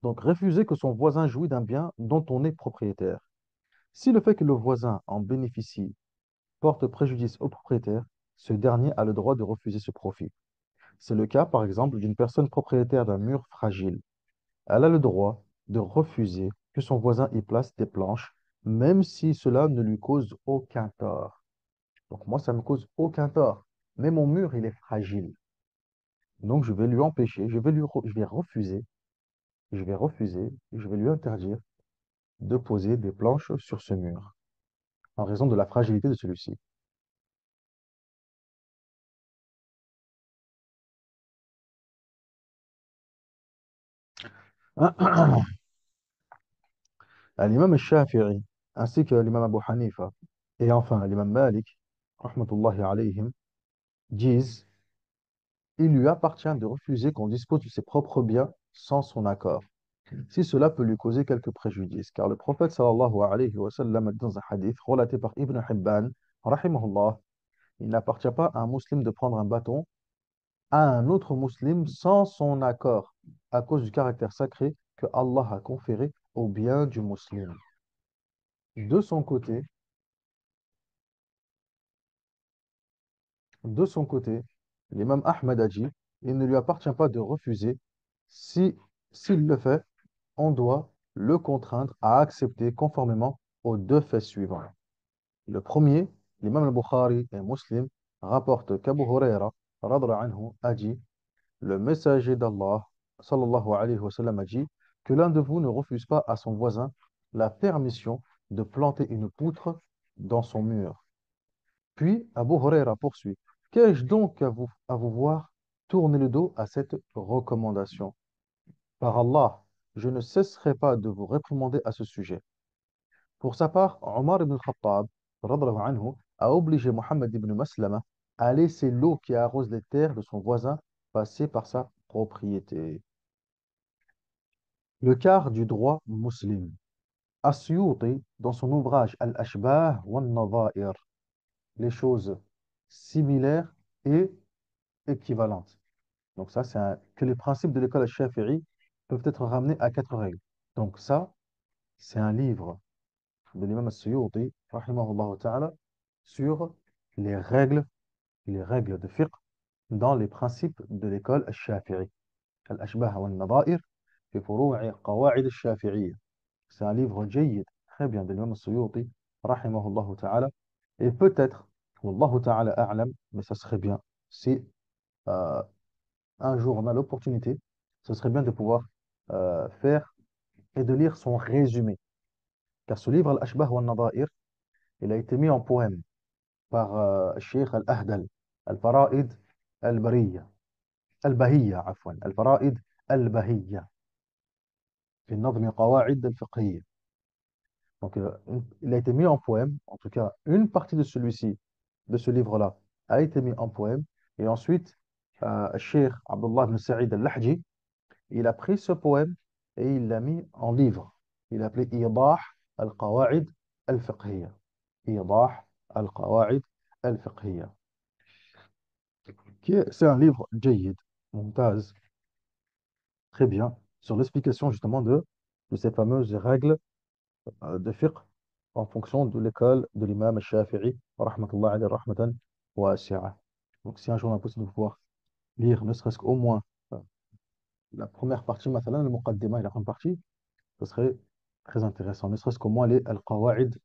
Donc, refuser que son voisin jouit d'un bien dont on est propriétaire. Si le fait que le voisin en bénéficie porte préjudice au propriétaire, ce dernier a le droit de refuser ce profit. C'est le cas, par exemple, d'une personne propriétaire d'un mur fragile. Elle a le droit de refuser que son voisin y place des planches, même si cela ne lui cause aucun tort. Donc, moi, ça ne me cause aucun tort. Mais mon mur, il est fragile. Donc, je vais lui empêcher, je vais refuser, je vais lui interdire de poser des planches sur ce mur, en raison de la fragilité de celui-ci. L'imam al-Shafi'i, ainsi que l'imam Abu Hanifa, et enfin l'imam Malik, rahmatullahi alayhim, disent il lui appartient de refuser qu'on dispose de ses propres biens sans son accord, si cela peut lui causer quelques préjudices. Car le prophète sallallahu alayhi wa sallam a dit dans un hadith relaté par Ibn Hibban, rahimahullah, il n'appartient pas à un musulman de prendre un bâton à un autre musulman sans son accord, à cause du caractère sacré que Allah a conféré au bien du musulman. De son côté, de son côté, l'imam Ahmad a dit, il ne lui appartient pas de refuser. Si, s'il le fait, on doit le contraindre à accepter conformément aux deux faits suivants. Le premier, l'imam al-Bukhari et Muslim rapportent qu'Abu Huraira, radra anhu, a dit, le messager d'Allah, sallallahu alayhi wa sallam, a dit que l'un de vous ne refuse pas à son voisin la permission de planter une poutre dans son mur. Puis Abu Huraira poursuit. Qu'ai-je donc à vous voir tourner le dos à cette recommandation? Par Allah, je ne cesserai pas de vous réprimander à ce sujet. Pour sa part, Omar ibn Khattab, radhiyallahu anhu, a obligé Mohammed ibn Maslama à laisser l'eau qui arrose les terres de son voisin passer par sa propriété. Le quart du droit musulman. As-Suyuti, dans son ouvrage Al-Ashbah wa Nadha'ir, les choses similaires et équivalentes. Donc ça, que les principes de l'école Shafi'i peuvent être ramenés à quatre règles. Donc ça, c'est un livre de l'imam As-Suyuti, rahimahullah ta'ala, sur les règles de fiqh dans les principes de l'école al-Shafi'i. Al-Ashbah wa al-Nadha'ir fi furu'i qawa'id al-Shafi'iyya. C'est un livre جيد, très bien, de l'imam al-Suyuti, rahimahullah ta'ala. Et peut-être, wallahu ta'ala a'lam, mais ça serait bien, si euh, un jour on a l'opportunité, ce serait bien de pouvoir faire et de lire son résumé. Car ce livre, Al-Ashbah wa al-Nadha'ir, il a été mis en poème par Sheikh Al-Ahdal, Al-Fara'id Al-Bariyya, Al-Bahiyya, عفوا, Al-Fara'id Al-Bahiyya, في النظم قواعد الفقهية. Donc, il a été mis en poème, en tout cas, une partie de celui-ci, de ce livre-là, a été mis en poème. Et ensuite, Cheikh Abdullah ibn Sa'id al-Lahji, il a pris ce poème et il l'a mis en livre. Il l'a appelé Idah al-Qawa'id al-Fiqhiyya. Idah al-Qawa'id al-Fiqhiyya. C'est un livre جيد, mumtaz, très bien, sur l'explication justement de ces fameuses règles de fiqh en fonction de l'école de l'imam al-Shafi'i, rahmatullah alayhi rahmatan wasi'a. Donc, si un jour on a possible de pouvoir lire ne serait-ce qu'au moins la première partie, مثلا, le muqaddimah et la première partie, ce serait très intéressant. Ne serait-ce qu'au moins les al-qawa'id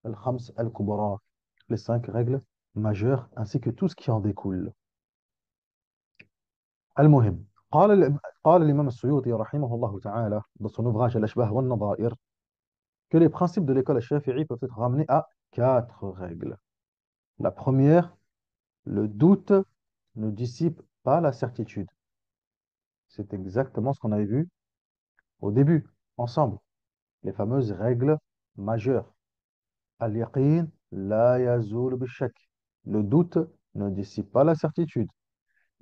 al-khams al-kubra, les 5 règles majeures, ainsi que tout ce qui en découle. المهم, قال l'imam al-Suyuti, rahimahullah ta'ala, dans son ouvrage Al-Ashbah wa al-Nadha'ir, que les principes de l'école al-Shafi'i peuvent être ramenés à 4 règles. La première, le doute ne dissipe pas la certitude. C'est exactement ce qu'on avait vu au début, ensemble. Les fameuses règles majeures. Al-yaqin la yazul bishak. Le doute ne dissipe pas la certitude.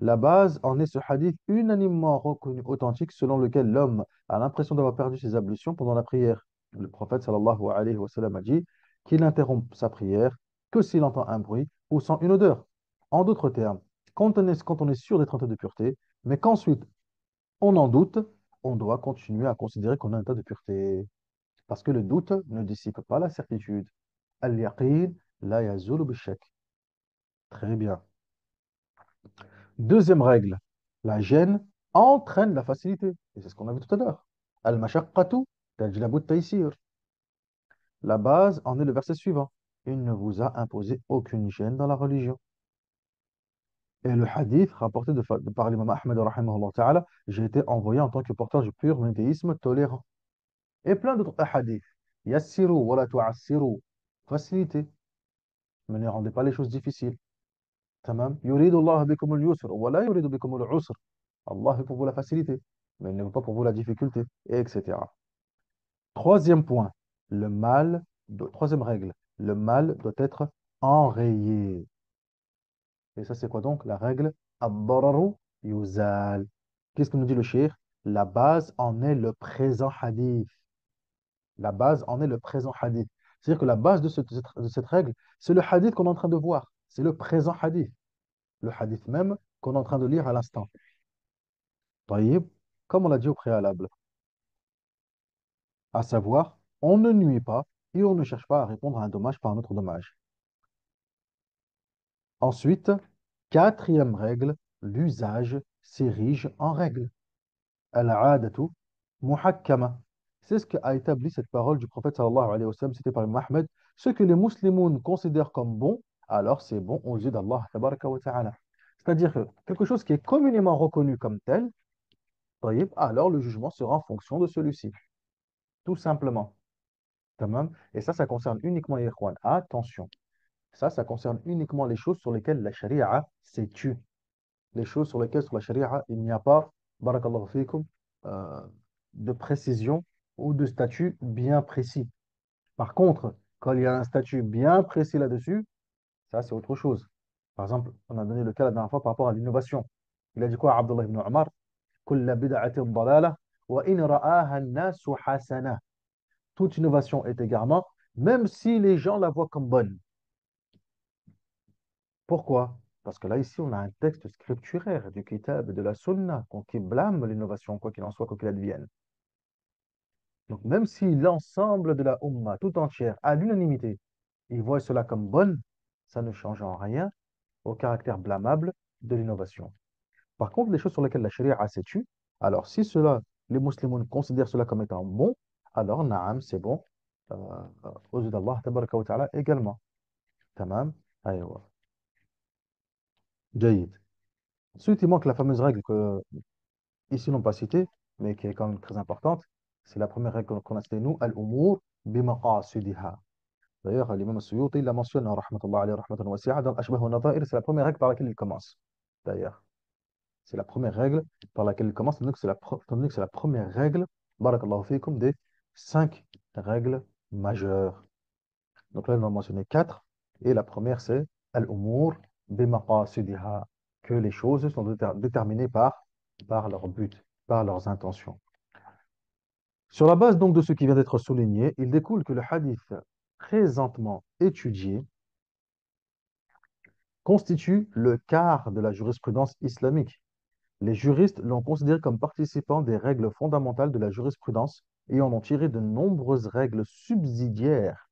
La base en est ce hadith unanimement reconnu authentique selon lequel l'homme a l'impression d'avoir perdu ses ablutions pendant la prière. Le prophète sallallahu alayhi wa sallam a dit qu'il interrompt sa prière que s'il entend un bruit ou sent une odeur. En d'autres termes, quand on est sûr d'être en état de pureté, mais qu'ensuite on en doute, on doit continuer à considérer qu'on est en état de pureté. Parce que le doute ne dissipe pas la certitude. Al-yaqin la yazulu bishak. Très bien. Deuxième règle, la gêne entraîne la facilité. Et c'est ce qu'on a vu tout à l'heure. Al-mashaqqatu tajlabu at-taysir. La base en est le verset suivant. Il ne vous a imposé aucune gêne dans la religion. Et le hadith rapporté par l'imam Ahmed, rahimahullah ta'ala, j'ai été envoyé en tant que porteur du pur monothéisme tolérant. Et plein d'autres hadiths. Yassiru wa la tu'assiru. Facilité, mais ne rendez pas les choses difficiles. Tamam. Yuridu Allah bikum al-yusr wa la yuridu bikum al-usr. Allah veut pour vous la facilité, mais il ne veut pas pour vous la difficulté, etc. Troisième point, troisième règle, le mal doit être enrayé. Et ça, c'est quoi donc? La règle ad-dararu yuzal. Qu'est-ce que nous dit le cheikh? La base en est le présent hadith. La base en est le présent hadith. C'est-à-dire que la base de cette règle, c'est le hadith qu'on est en train de voir. C'est le présent hadith. Le hadith même qu'on est en train de lire à l'instant. Taïb, comme on l'a dit au préalable, à savoir, on ne nuit pas et on ne cherche pas à répondre à un dommage par un autre dommage. Ensuite, quatrième règle, l'usage s'érige en règle. Al-'adatu muhakkama. C'est ce qu'a établi cette parole du prophète sallallahu alayhi wa sallam, cité par Mohammed. Ce que les musulmans considèrent comme bon, alors c'est bon aux yeux d'Allah tabaraka wa ta'ala. C'est-à-dire que quelque chose qui est communément reconnu comme tel, taïb, alors le jugement sera en fonction de celui-ci. Tout simplement. Tamam. Et ça concerne uniquement les ikhwan. Attention. Ça concerne uniquement les choses sur lesquelles la charia s'est tue. Les choses sur lesquelles, sur la charia, il n'y a pas, barakallahu fikum, euh, de précision ou de statut bien précis. Par contre, quand il y a un statut bien précis là-dessus, ça, c'est autre chose. Par exemple, on a donné le cas la dernière fois par rapport à l'innovation. Il a dit quoi, Abdullah ibn Omar? Kulla bid'atin dalalah wa in ra'aha an-nasu hasana. Toute innovation est égarement, même si les gens la voient comme bonne. Pourquoi? Parce que là, ici, on a un texte scripturaire du Kitab et de la Sunna qui blâme l'innovation, quoi qu'il en soit, quoi qu'il advienne. Donc, même si l'ensemble de la Ummah tout entière, à l'unanimité, ils voient cela comme bonne, ça ne change en rien au caractère blâmable de l'innovation. Par contre, les choses sur lesquelles la charia s'est tue, alors si cela, les musulmans considèrent cela comme étant bon, alors naam, c'est bon, euh, aux yeux d'Allah tabaraka wa ta'ala également. Tamam, aywa. Jayyid. Ensuite, il manque la fameuse règle que ici n'ont pas citée, mais qui est quand même très importante. C'est la première règle qu'on a citée nous, al-umur bimaqasidiha. D'ailleurs, l'imam Suyuti il la mentionne, rahmatullah alayhi, rahmatan wasi'a, dans Ashbah wa Nadha'ir, c'est la première règle par laquelle il commence. D'ailleurs, c'est la première règle par laquelle il commence, étant donné que c'est la première règle, barakallahu fikum, des 5 règles majeures. Donc là, il en a mentionné 4, et la première, c'est al-umur bimaqasidiha, que les choses sont déterminées par leur but, par leurs intentions. Sur la base donc de ce qui vient d'être souligné, il découle que le hadith présentement étudié constitue le quart de la jurisprudence islamique. Les juristes l'ont considéré comme participant des règles fondamentales de la jurisprudence et en ont tiré de nombreuses règles subsidiaires,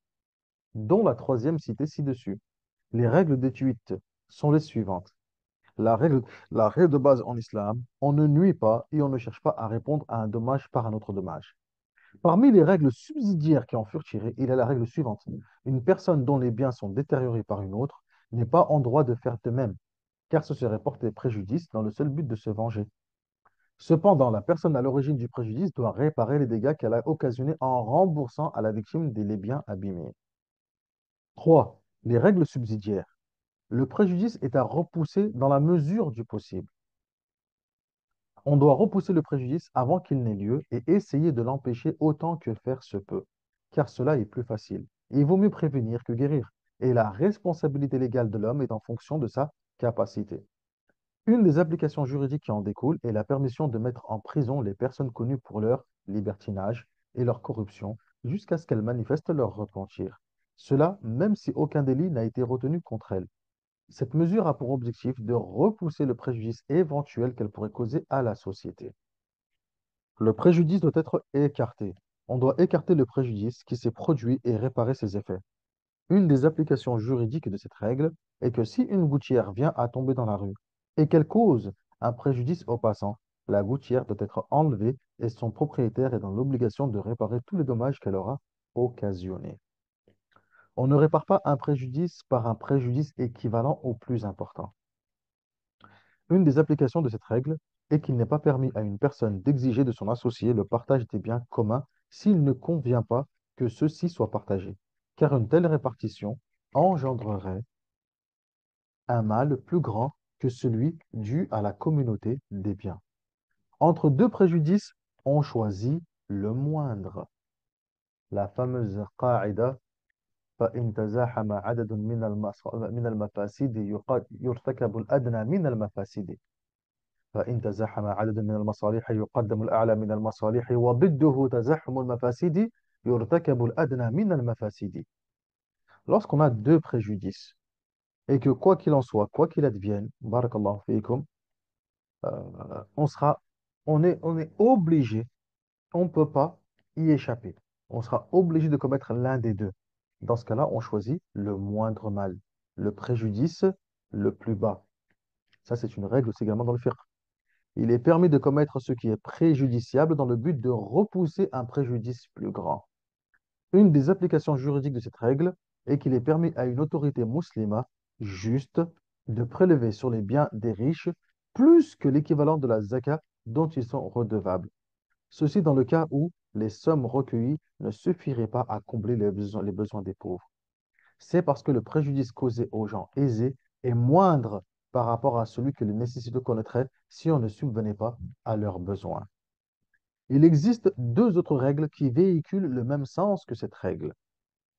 dont la troisième citée ci-dessus. Les règles d'étude sont les suivantes. La règle, la règle de base en islam, on ne nuit pas et on ne cherche pas à répondre à un dommage par un autre dommage. Parmi les règles subsidiaires qui en furent tirées, il y a la règle suivante. Une personne dont les biens sont détériorés par une autre n'est pas en droit de faire de même, car ce serait porter préjudice dans le seul but de se venger. Cependant, la personne à l'origine du préjudice doit réparer les dégâts qu'elle a occasionnés en remboursant à la victime les biens abîmés. 3. Les règles subsidiaires. Le préjudice est à repousser dans la mesure du possible. On doit repousser le préjudice avant qu'il n'ait lieu et essayer de l'empêcher autant que faire se peut, car cela est plus facile. Il vaut mieux prévenir que guérir, et la responsabilité légale de l'homme est en fonction de sa capacité. Une des applications juridiques qui en découle est la permission de mettre en prison les personnes connues pour leur libertinage et leur corruption jusqu'à ce qu'elles manifestent leur repentir. Cela, même si aucun délit n'a été retenu contre elles. Cette mesure a pour objectif de repousser le préjudice éventuel qu'elle pourrait causer à la société. Le préjudice doit être écarté. On doit écarter le préjudice qui s'est produit et réparer ses effets. Une des applications juridiques de cette règle est que si une gouttière vient à tomber dans la rue et qu'elle cause un préjudice aux passants, la gouttière doit être enlevée et son propriétaire est dans l'obligation de réparer tous les dommages qu'elle aura occasionnés. On ne répare pas un préjudice par un préjudice équivalent au plus important. Une des applications de cette règle est qu'il n'est pas permis à une personne d'exiger de son associé le partage des biens communs s'il ne convient pas que ceux-ci soient partagés, car une telle répartition engendrerait un mal plus grand que celui dû à la communauté des biens. Entre deux préjudices, on choisit le moindre. La fameuse قاعدة فإن تزاحم عدد من المفاسد يرتكب الأدنى من المفاسد. فإن تزاحم عدد من المصالح يقدم الأعلى من المصالح وضده تزاحم المفاسد يرتكب الأدنى من المفاسد. Lorsqu'on a deux préjudices et que quoi qu'il en soit, quoi qu'il advienne, barakallahu fiikum, on sera, on est obligé, on ne peut pas y échapper. On sera obligé de commettre l'un des deux. Dans ce cas-là, on choisit le moindre mal, le préjudice le plus bas. Ça, c'est une règle aussi également dans le fiqh. Il est permis de commettre ce qui est préjudiciable dans le but de repousser un préjudice plus grand. Une des applications juridiques de cette règle est qu'il est permis à une autorité musulmane juste de prélever sur les biens des riches plus que l'équivalent de la zakat dont ils sont redevables. Ceci dans le cas où les sommes recueillies ne suffiraient pas à combler les besoins des pauvres. C'est parce que le préjudice causé aux gens aisés est moindre par rapport à celui que les nécessiteux connaîtraient si on ne subvenait pas à leurs besoins. Il existe deux autres règles qui véhiculent le même sens que cette règle.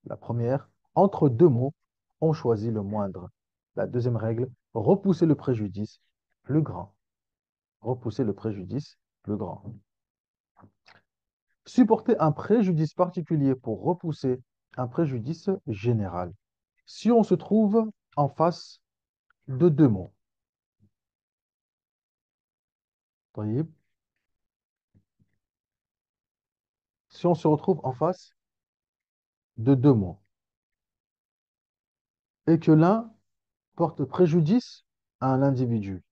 La première, entre deux mots, on choisit le moindre. La deuxième règle, repousser le préjudice plus grand. Repousser le préjudice plus grand. Supporter un préjudice particulier pour repousser un préjudice général. Si on se trouve en face de deux mots, طيب. Si on se retrouve en face de deux mots et que l'un porte préjudice à un individu,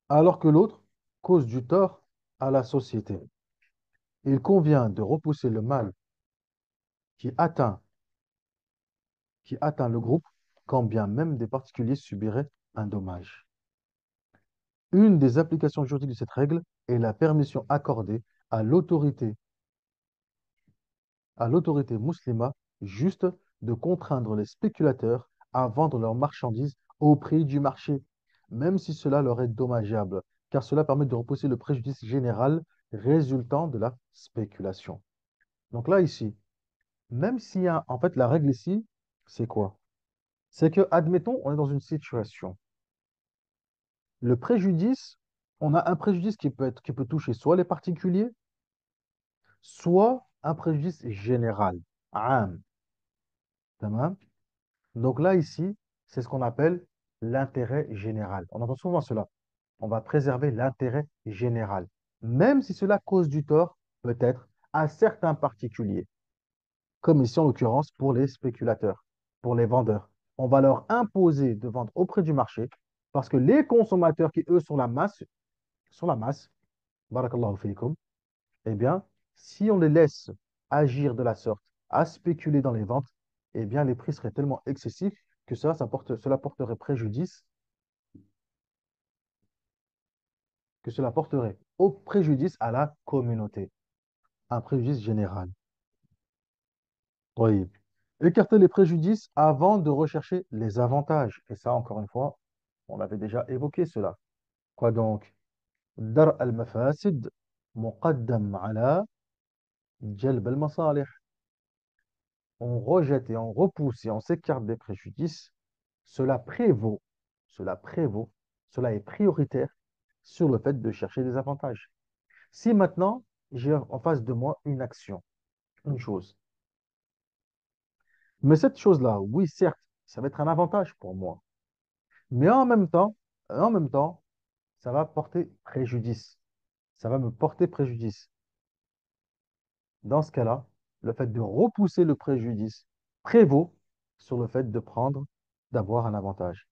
alors que l'autre cause du tort à la société. Il convient de repousser le mal qui atteint, qui atteint le groupe, quand bien même des particuliers subiraient un dommage. Une des applications juridiques de cette règle est la permission accordée à l'autorité à l'autorité musulmane juste de contraindre les spéculateurs à vendre leurs marchandises au prix du marché, même si cela leur est dommageable, car cela permet de repousser le préjudice général résultant de la spéculation. Donc là, ici, même s'il y a, en fait, la règle ici, c'est quoi? C'est que, admettons, on est dans une situation. Le préjudice, on a un préjudice qui peut toucher soit les particuliers, soit un préjudice général, am, tamam. Donc là, ici, c'est ce qu'on appelle l'intérêt général. On entend souvent cela. On va préserver l'intérêt général, même si cela cause du tort, peut-être, à certains particuliers, comme ici en l'occurrence pour les spéculateurs, pour les vendeurs. On va leur imposer de vendre auprès du marché parce que les consommateurs qui, eux, sont la masse, barakallahu fiikum, eh bien, si on les laisse agir de la sorte, à spéculer dans les ventes, eh bien, les prix seraient tellement excessifs que cela porterait préjudice, que cela porterait au préjudice à la communauté, un préjudice général. Oui. Écarter les préjudices avant de rechercher les avantages. Et ça, encore une fois, on avait déjà évoqué cela. Quoi donc? Dar al-mafasid muqaddam ala jalb al-masalih. On rejette et on repousse et on s'écarte des préjudices, cela prévaut, cela prévaut, cela est prioritaire sur le fait de chercher des avantages. Si maintenant j'ai en face de moi une action, une chose, mais cette chose-là, oui, certes, ça va être un avantage pour moi, mais en même temps, ça va porter préjudice. Ça va me porter préjudice. Dans ce cas-là, le fait de repousser le préjudice prévaut sur le fait de prendre, d'avoir un avantage.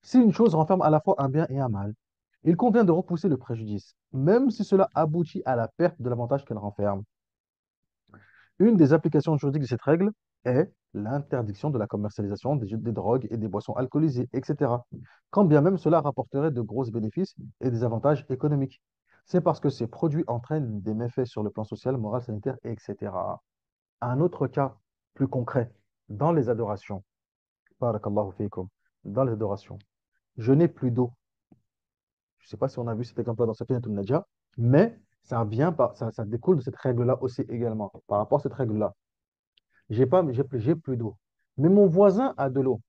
Si une chose renferme à la fois un bien et un mal, il convient de repousser le préjudice, même si cela aboutit à la perte de l'avantage qu'elle renferme. Une des applications juridiques de cette règle est l'interdiction de la commercialisation des drogues et des boissons alcoolisées, etc. Quand bien même cela rapporterait de gros bénéfices et des avantages économiques. C'est parce que ces produits entraînent des méfaits sur le plan social, moral, sanitaire, etc. Un autre cas plus concret, dans les adorations, barakallahu fiikum, dans les adorations, je n'ai plus d'eau. Je ne sais pas si on a vu cet exemple-là dans Safinatoun Nadja, mais ça découle de cette règle-là aussi également, par rapport à cette règle-là. J'ai plus d'eau. Mais mon voisin a de l'eau.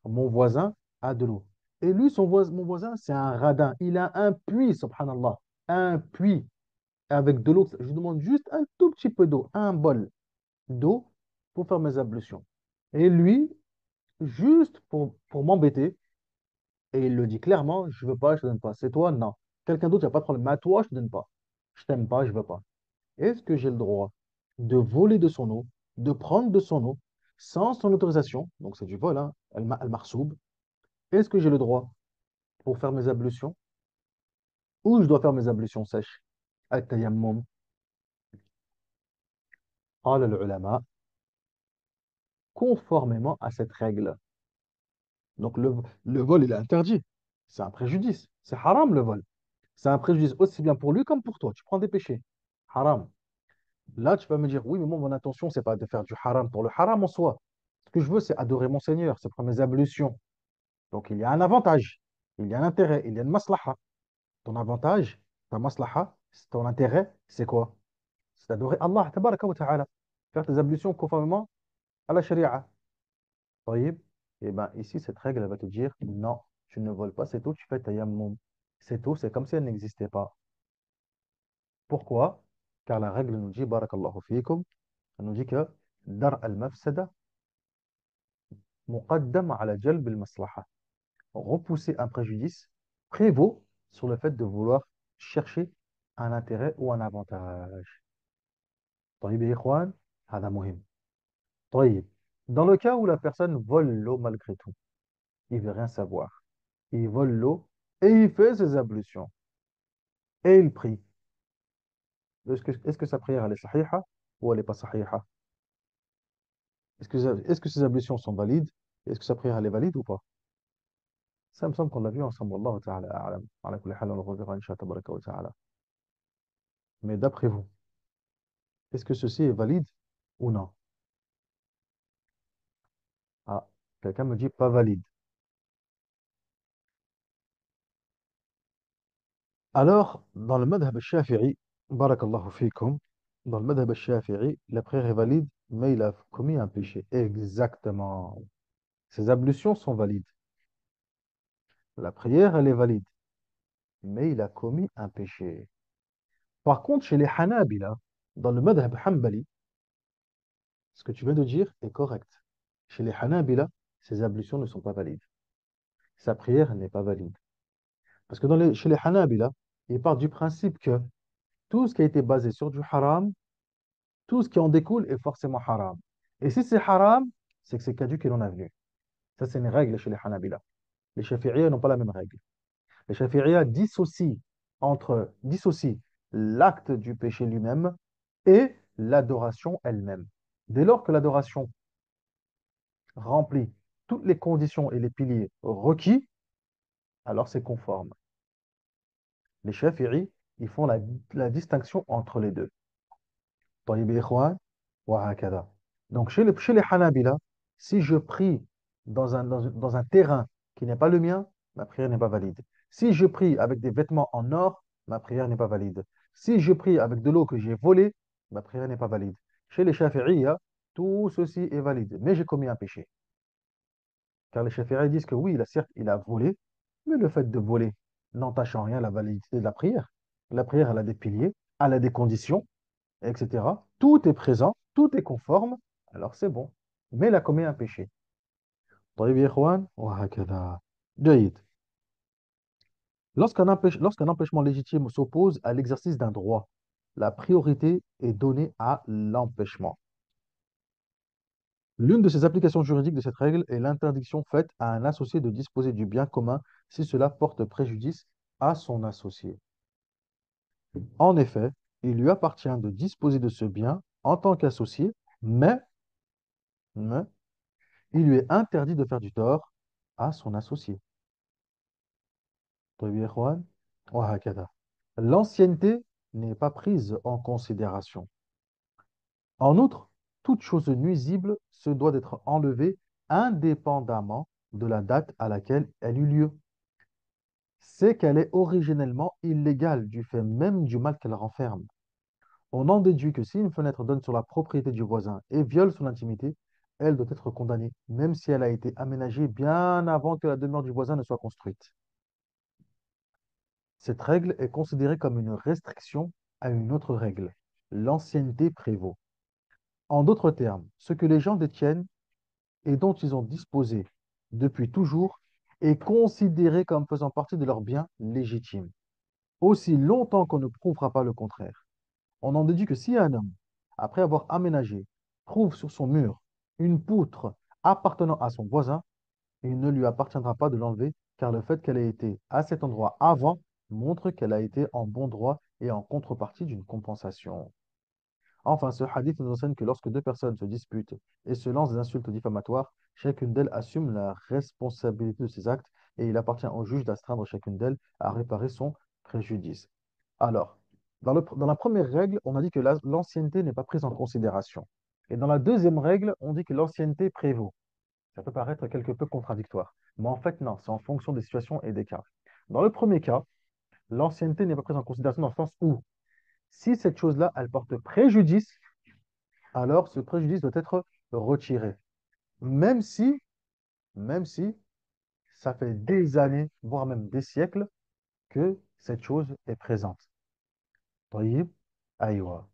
Mon voisin a de l'eau. Et lui, mon voisin, c'est un radin. Il a un puits, subhanallah. Un puits avec de l'eau. Je demande juste un tout petit peu d'eau, un bol d'eau pour faire mes ablutions. Et lui, juste pour m'embêter, et il le dit clairement, je veux pas, je te donne pas. C'est toi, non. Quelqu'un d'autre, il n'y a pas de problème. Mais à toi, je te donne pas. Je t'aime pas, je veux pas. Est-ce que j'ai le droit de voler de son eau, de prendre de son eau, sans son autorisation? Donc c'est du vol, hein, al-marsoub. Est-ce que j'ai le droit pour faire mes ablutions ou je dois faire mes ablutions sèches? Al-tayammum, qala al-ulama, conformément à cette règle. Donc le vol, il est interdit. C'est un préjudice. C'est haram le vol. C'est un préjudice aussi bien pour lui comme pour toi. Tu prends des péchés. Haram. Là, tu vas me dire, oui, mais moi, mon intention, c'est pas de faire du haram pour le haram en soi. Ce que je veux, c'est adorer mon Seigneur, c'est prendre mes ablutions. Donc, il y a un avantage, il y a un intérêt, il y a une maslaha. Ton avantage, ta maslaha, ton intérêt, c'est quoi? C'est d'adorer Allah, tabaraka wa ta'ala. Faire tes ablutions conformément à la sharia. طيب. Et bien, ici, cette règle, elle va te dire, non, tu ne voles pas, c'est tout, tu fais tayammum. C'est tout, c'est comme si elle n'existait pas. Pourquoi? Car la règle nous dit, barakallahu fiikum, elle nous dit que dar al-mafsada muqaddam ala jalb al-maslaha. Repousser un préjudice prévaut sur le fait de vouloir chercher un intérêt ou un avantage. طيب يا إخوان هذا مهم. طيب. Dans le cas où la personne vole l'eau malgré tout, il veut rien savoir. Il vole l'eau et il fait ses ablutions, et il prie. Est-ce que sa prière, elle est sahiha ou elle n'est pas sahiha? Est-ce que ses ablutions sont valides? Est-ce que sa prière, elle est valide ou pas? Ça me semble qu'on l'a vu ensemble. Wallahu ta'ala a'lam. Ala kulli hal, on le reverra, Inch'Allah tabaraka wa ta'ala. Mais d'après vous, est-ce que ceci est valide ou non? Ah, quelqu'un me dit pas valide. Alors, dans le madhab al-Shafi'i, barakallahu fikum, dans le madhab al-Shafi'i, la prière est valide, mais il a commis un péché. Exactement. Ses ablutions sont valides. La prière, elle est valide, mais il a commis un péché. Par contre, chez les Hanabila, dans le madhab Hanbali, ce que tu viens de dire est correct. Chez les Hanabila, ses ablutions ne sont pas valides. Sa prière n'est pas valide. Parce que chez les Hanabila, ils partent du principe que tout ce qui a été basé sur du haram, tout ce qui en découle est forcément haram. Et si c'est haram, c'est que c'est caduc et non avenu. Ça, c'est une règle chez les Hanabila. Les Shafi'iyya n'ont pas la même règle. Les Shafi'iyya dissocient l'acte du péché lui-même et l'adoration elle-même. Dès lors que l'adoration remplit toutes les conditions et les piliers requis, alors c'est conforme. Les Shafi'i, ils font la distinction entre les deux. طيب يا إخوان وهكذا. Donc chez les Hanabila, si je prie dans un terrain qui n'est pas le mien, ma prière n'est pas valide. Si je prie avec des vêtements en or, ma prière n'est pas valide. Si je prie avec de l'eau que j'ai volée, ma prière n'est pas valide. Chez les Shafi'iyya, tout ceci est valide, mais j'ai commis un péché. Car les Shafi'iyya disent que oui, certes, il a volé, mais le fait de voler n'entache en rien la validité de la prière. La prière, elle a des piliers, elle a des conditions, etc. Tout est présent, tout est conforme, alors c'est bon. Mais il a commis un péché. طيب يا إخوان وهكذا. جيد. Lorsqu'un empêchement légitime s'oppose à l'exercice d'un droit, la priorité est donnée à l'empêchement. L'une de ces applications juridiques de cette règle est l'interdiction faite à un associé de disposer du bien commun si cela porte préjudice à son associé. En effet, il lui appartient de disposer de ce bien en tant qu'associé, mais il lui est interdit de faire du tort à son associé. طيب يا إخوان وهكذا. L'ancienneté n'est pas prise en considération. En outre, toute chose nuisible se doit d'être enlevée indépendamment de la date à laquelle elle eut lieu. C'est qu'elle est originellement illégale du fait même du mal qu'elle renferme. On en déduit que si une fenêtre donne sur la propriété du voisin et viole son intimité, elle doit être condamnée, même si elle a été aménagée bien avant que la demeure du voisin ne soit construite. Cette règle est considérée comme une restriction à une autre règle. L'ancienneté prévaut. En d'autres termes, ce que les gens détiennent et dont ils ont disposé depuis toujours est considéré comme faisant partie de leurs biens légitimes, aussi longtemps qu'on ne prouvera pas le contraire. On en déduit que si un homme, après avoir aménagé, trouve sur son mur une poutre appartenant à son voisin, il ne lui appartiendra pas de l'enlever, car le fait qu'elle ait été à cet endroit avant montre qu'elle a été en bon droit et en contrepartie d'une compensation. Enfin, ce hadith nous enseigne que lorsque deux personnes se disputent et se lancent des insultes diffamatoires, chacune d'elles assume la responsabilité de ses actes et il appartient au juge d'astreindre chacune d'elles à réparer son préjudice. Alors, dans la première règle, on a dit que l'ancienneté n'est pas prise en considération. Et dans la deuxième règle, on dit que l'ancienneté prévaut. Ça peut paraître quelque peu contradictoire. Mais en fait, non, c'est en fonction des situations et des cas. Dans le premier cas, l'ancienneté n'est pas prise en considération dans le sens où, si cette chose-là, elle porte préjudice, alors ce préjudice doit être retiré. Même si, même si ça fait des années, voire même des siècles, que cette chose est présente. طيب أيوة.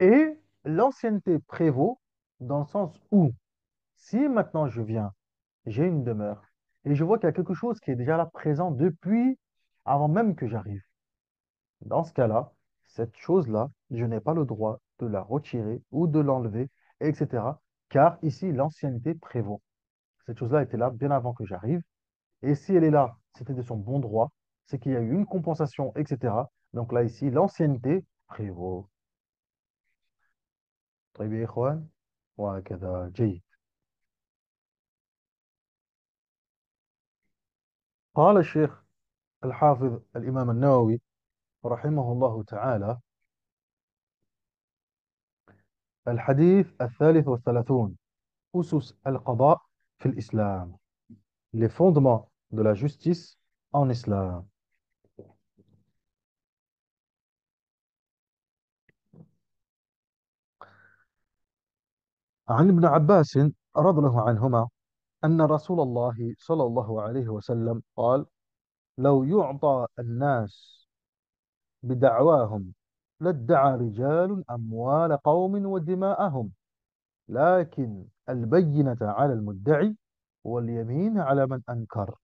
Et l'ancienneté prévaut dans le sens où, si maintenant je viens, j'ai une demeure, et je vois qu'il y a quelque chose qui est déjà là présent depuis avant même que j'arrive. Dans ce cas-là, cette chose-là, je n'ai pas le droit de la retirer ou de l'enlever, etc. Car ici, l'ancienneté prévaut. Cette chose-là était là bien avant que j'arrive. Et si elle est là, c'était de son bon droit. c'est qu'il y a eu une compensation, etc. Donc là, ici, l'ancienneté prévaut. طيب يا إخوان وهكذا جيد. قال الشيخ الحافظ الإمام النووي رحمه الله تعالى: الحديث الثالث والثلاثون: أسس القضاء في الإسلام. Les fondements de la justice en islam. عن ابن عباس رضي الله عنهما أن رسول الله صلى الله عليه وسلم قال: لو يعطى الناس بدعواهم لادعى رجال أموال قوم ودماءهم، لكن البينة على المدعي واليمين على من أنكر.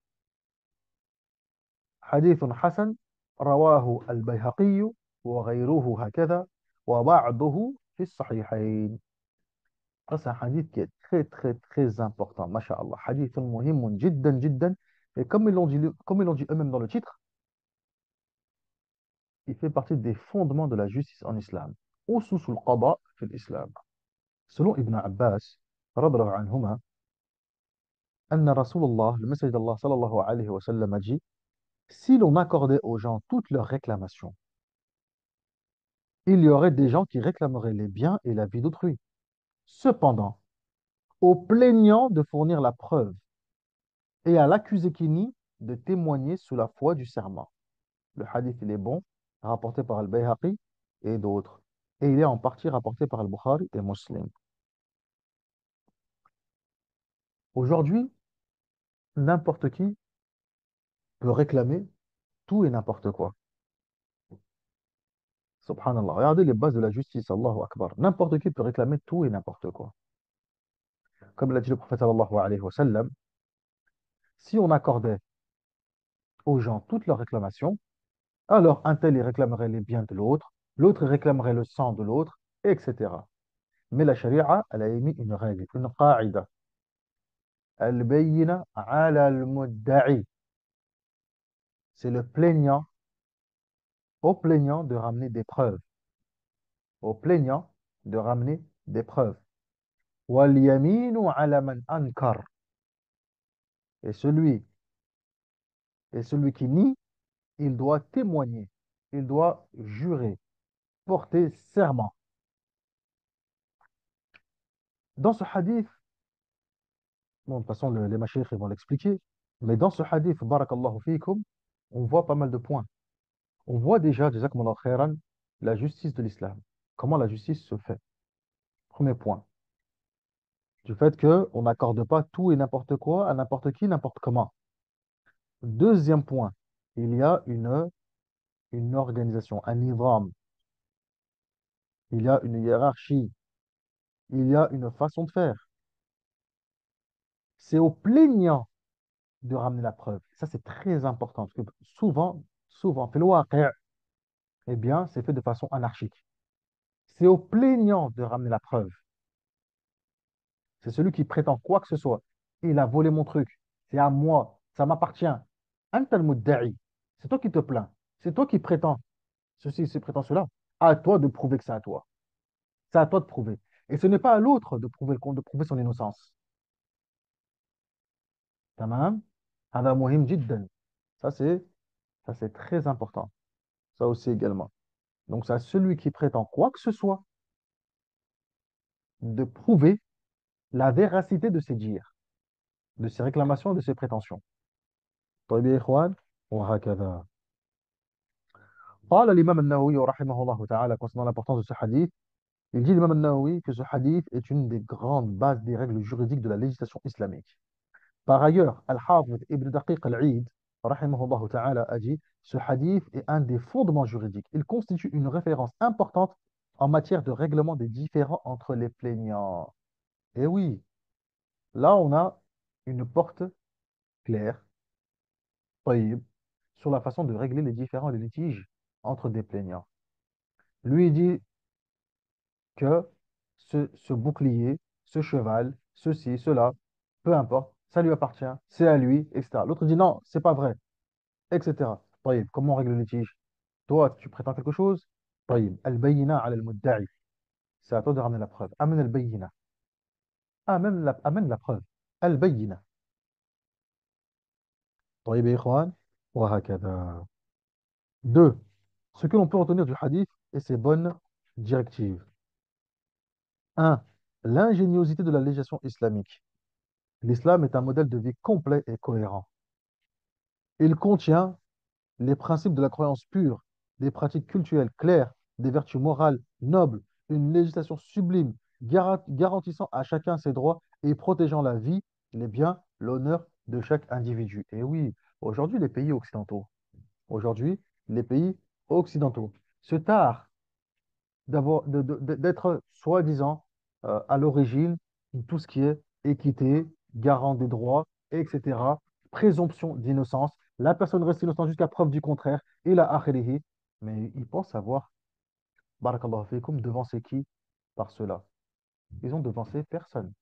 حديث حسن رواه البيهقي وغيره هكذا، وبعضه في الصحيحين. Ça, c'est un hadith qui est très, très, très important. Masha'Allah. Hadith muhim jiddan, jiddan. Et comme ils l'ont dit eux-mêmes dans le titre, il fait partie des fondements de la justice en islam. Ususul qada fil islam. Selon Ibn Abbas, radiyallahu anhuma, anna Rasulullah, le messager d'Allah sallallahu alayhi wa sallam a dit: si l'on accordait aux gens toutes leurs réclamations, il y aurait des gens qui réclameraient les biens et la vie d'autrui. Cependant, au plaignant de fournir la preuve et à l'accusé qui nie de témoigner sous la foi du serment. Le hadith, il est bon, rapporté par Al-Bayhaqi et d'autres. Et il est en partie rapporté par Al-Bukhari et Muslim. Aujourd'hui, n'importe qui peut réclamer tout et n'importe quoi. Subhanallah. Regardez les bases de la justice, Allahu Akbar. N'importe qui peut réclamer tout et n'importe quoi. Comme l'a dit le prophète sallallahu alayhi wa sallam, si on accordait aux gens toutes leurs réclamations, alors un tel il réclamerait les biens de l'autre, l'autre réclamerait le sang de l'autre, etc. Mais la charia, elle a émis une règle, une qa'ida. Al-bayyina ala al-mudda'i. C'est le plaignant, au plaignant de ramener des preuves. Au plaignant de ramener des preuves. Wal yaminu ala man ankar. Et celui, et celui qui nie, il doit témoigner, il doit jurer, porter serment. Dans ce hadith, bon, de toute façon, les mashayikh ils vont l'expliquer, mais dans ce hadith, barakallahu fikum, on voit pas mal de points. On voit déjà, jazakumullah khairan, la justice de l'islam. Comment la justice se fait. Premier point. Du fait qu'on n'accorde pas tout et n'importe quoi à n'importe qui, n'importe comment. Deuxième point. Il y a une organisation, un nizam. Il y a une hiérarchie. Il y a une façon de faire. C'est au plaignant de ramener la preuve. Ça, c'est très important. Parce que souvent, fil waqi', eh bien, c'est fait de façon anarchique. C'est au plaignant de ramener la preuve. C'est celui qui prétend quoi que ce soit. Il a volé mon truc. C'est à moi. Ça m'appartient. Anta al-mudda'i. C'est toi qui te plains. C'est toi qui prétends ceci, ce prétend cela. À toi de prouver que c'est à toi. C'est à toi de prouver. Et ce n'est pas à l'autre de prouver, de prouver son innocence. Tamam? Hada muhim jiddan. Ça, c'est, ça, c'est très important. Ça aussi également. Donc, c'est à celui qui prétend quoi que ce soit de prouver la véracité de ses dires, de ses réclamations, de ses prétentions. طيب يا إخوان وهكذا. قال الإمام النووي رحمه الله تعالى concernant l'importance de ce hadith, il dit l'imam al-Nawawi que ce hadith est une des grandes bases des règles juridiques de la législation islamique. Par ailleurs, Al-Hafiz ibn Daqiq al-Eid, rahimahullah ta'ala, a dit: ce hadith est un des fondements juridiques. Il constitue une référence importante en matière de règlement des différends entre les plaignants. Et oui, là on a une porte claire, taïb, sur la façon de régler les différends et les litiges entre des plaignants. Lui il dit que ce bouclier, ce cheval, ceci, cela, peu importe, ça lui appartient, c'est à lui, etc. L'autre dit non, c'est pas vrai, etc. طيب, comment on règle le litige? Toi, tu prétends quelque chose? طيب, al-bayyina ala al-mudda'i. C'est à toi de ramener la preuve. Amène al-bayyina. Amène la preuve. Al-bayyina. طيب يا إخوان, وهكذا. Deux, ce que l'on peut retenir du hadith et ses bonnes directives. Un, l'ingéniosité de la législation islamique. L'islam est un modèle de vie complet et cohérent. Il contient les principes de la croyance pure, des pratiques culturelles claires, des vertus morales nobles, une législation sublime, garantissant à chacun ses droits et protégeant la vie, les biens, l'honneur de chaque individu. Et oui, aujourd'hui, aujourd'hui, les pays occidentaux se tarent d'être soi-disant à l'origine de tout ce qui est équité, garant des droits, etc., présomption d'innocence. La personne reste innocente jusqu'à preuve du contraire, et la akhirihi. Mais ils pensent savoir, barakallahu fikum, devancer qui par cela? Ils ont devancé personne.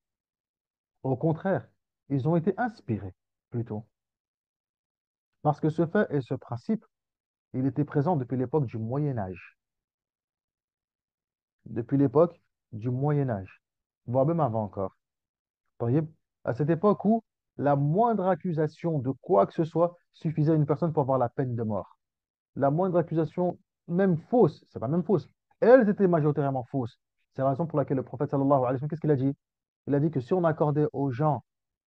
Au contraire, ils ont été inspirés, plutôt. Parce que ce fait et ce principe, il était présent depuis l'époque du Moyen Âge. Depuis l'époque du Moyen Âge, voire même avant encore. Taïb, à cette époque où la moindre accusation de quoi que ce soit suffisait à une personne pour avoir la peine de mort. La moindre accusation, même fausse, c'est pas même fausse, elles étaient majoritairement fausses. C'est la raison pour laquelle le prophète sallallahu alayhi wa sallam, qu'est-ce qu'il a dit? Il a dit que si on accordait aux gens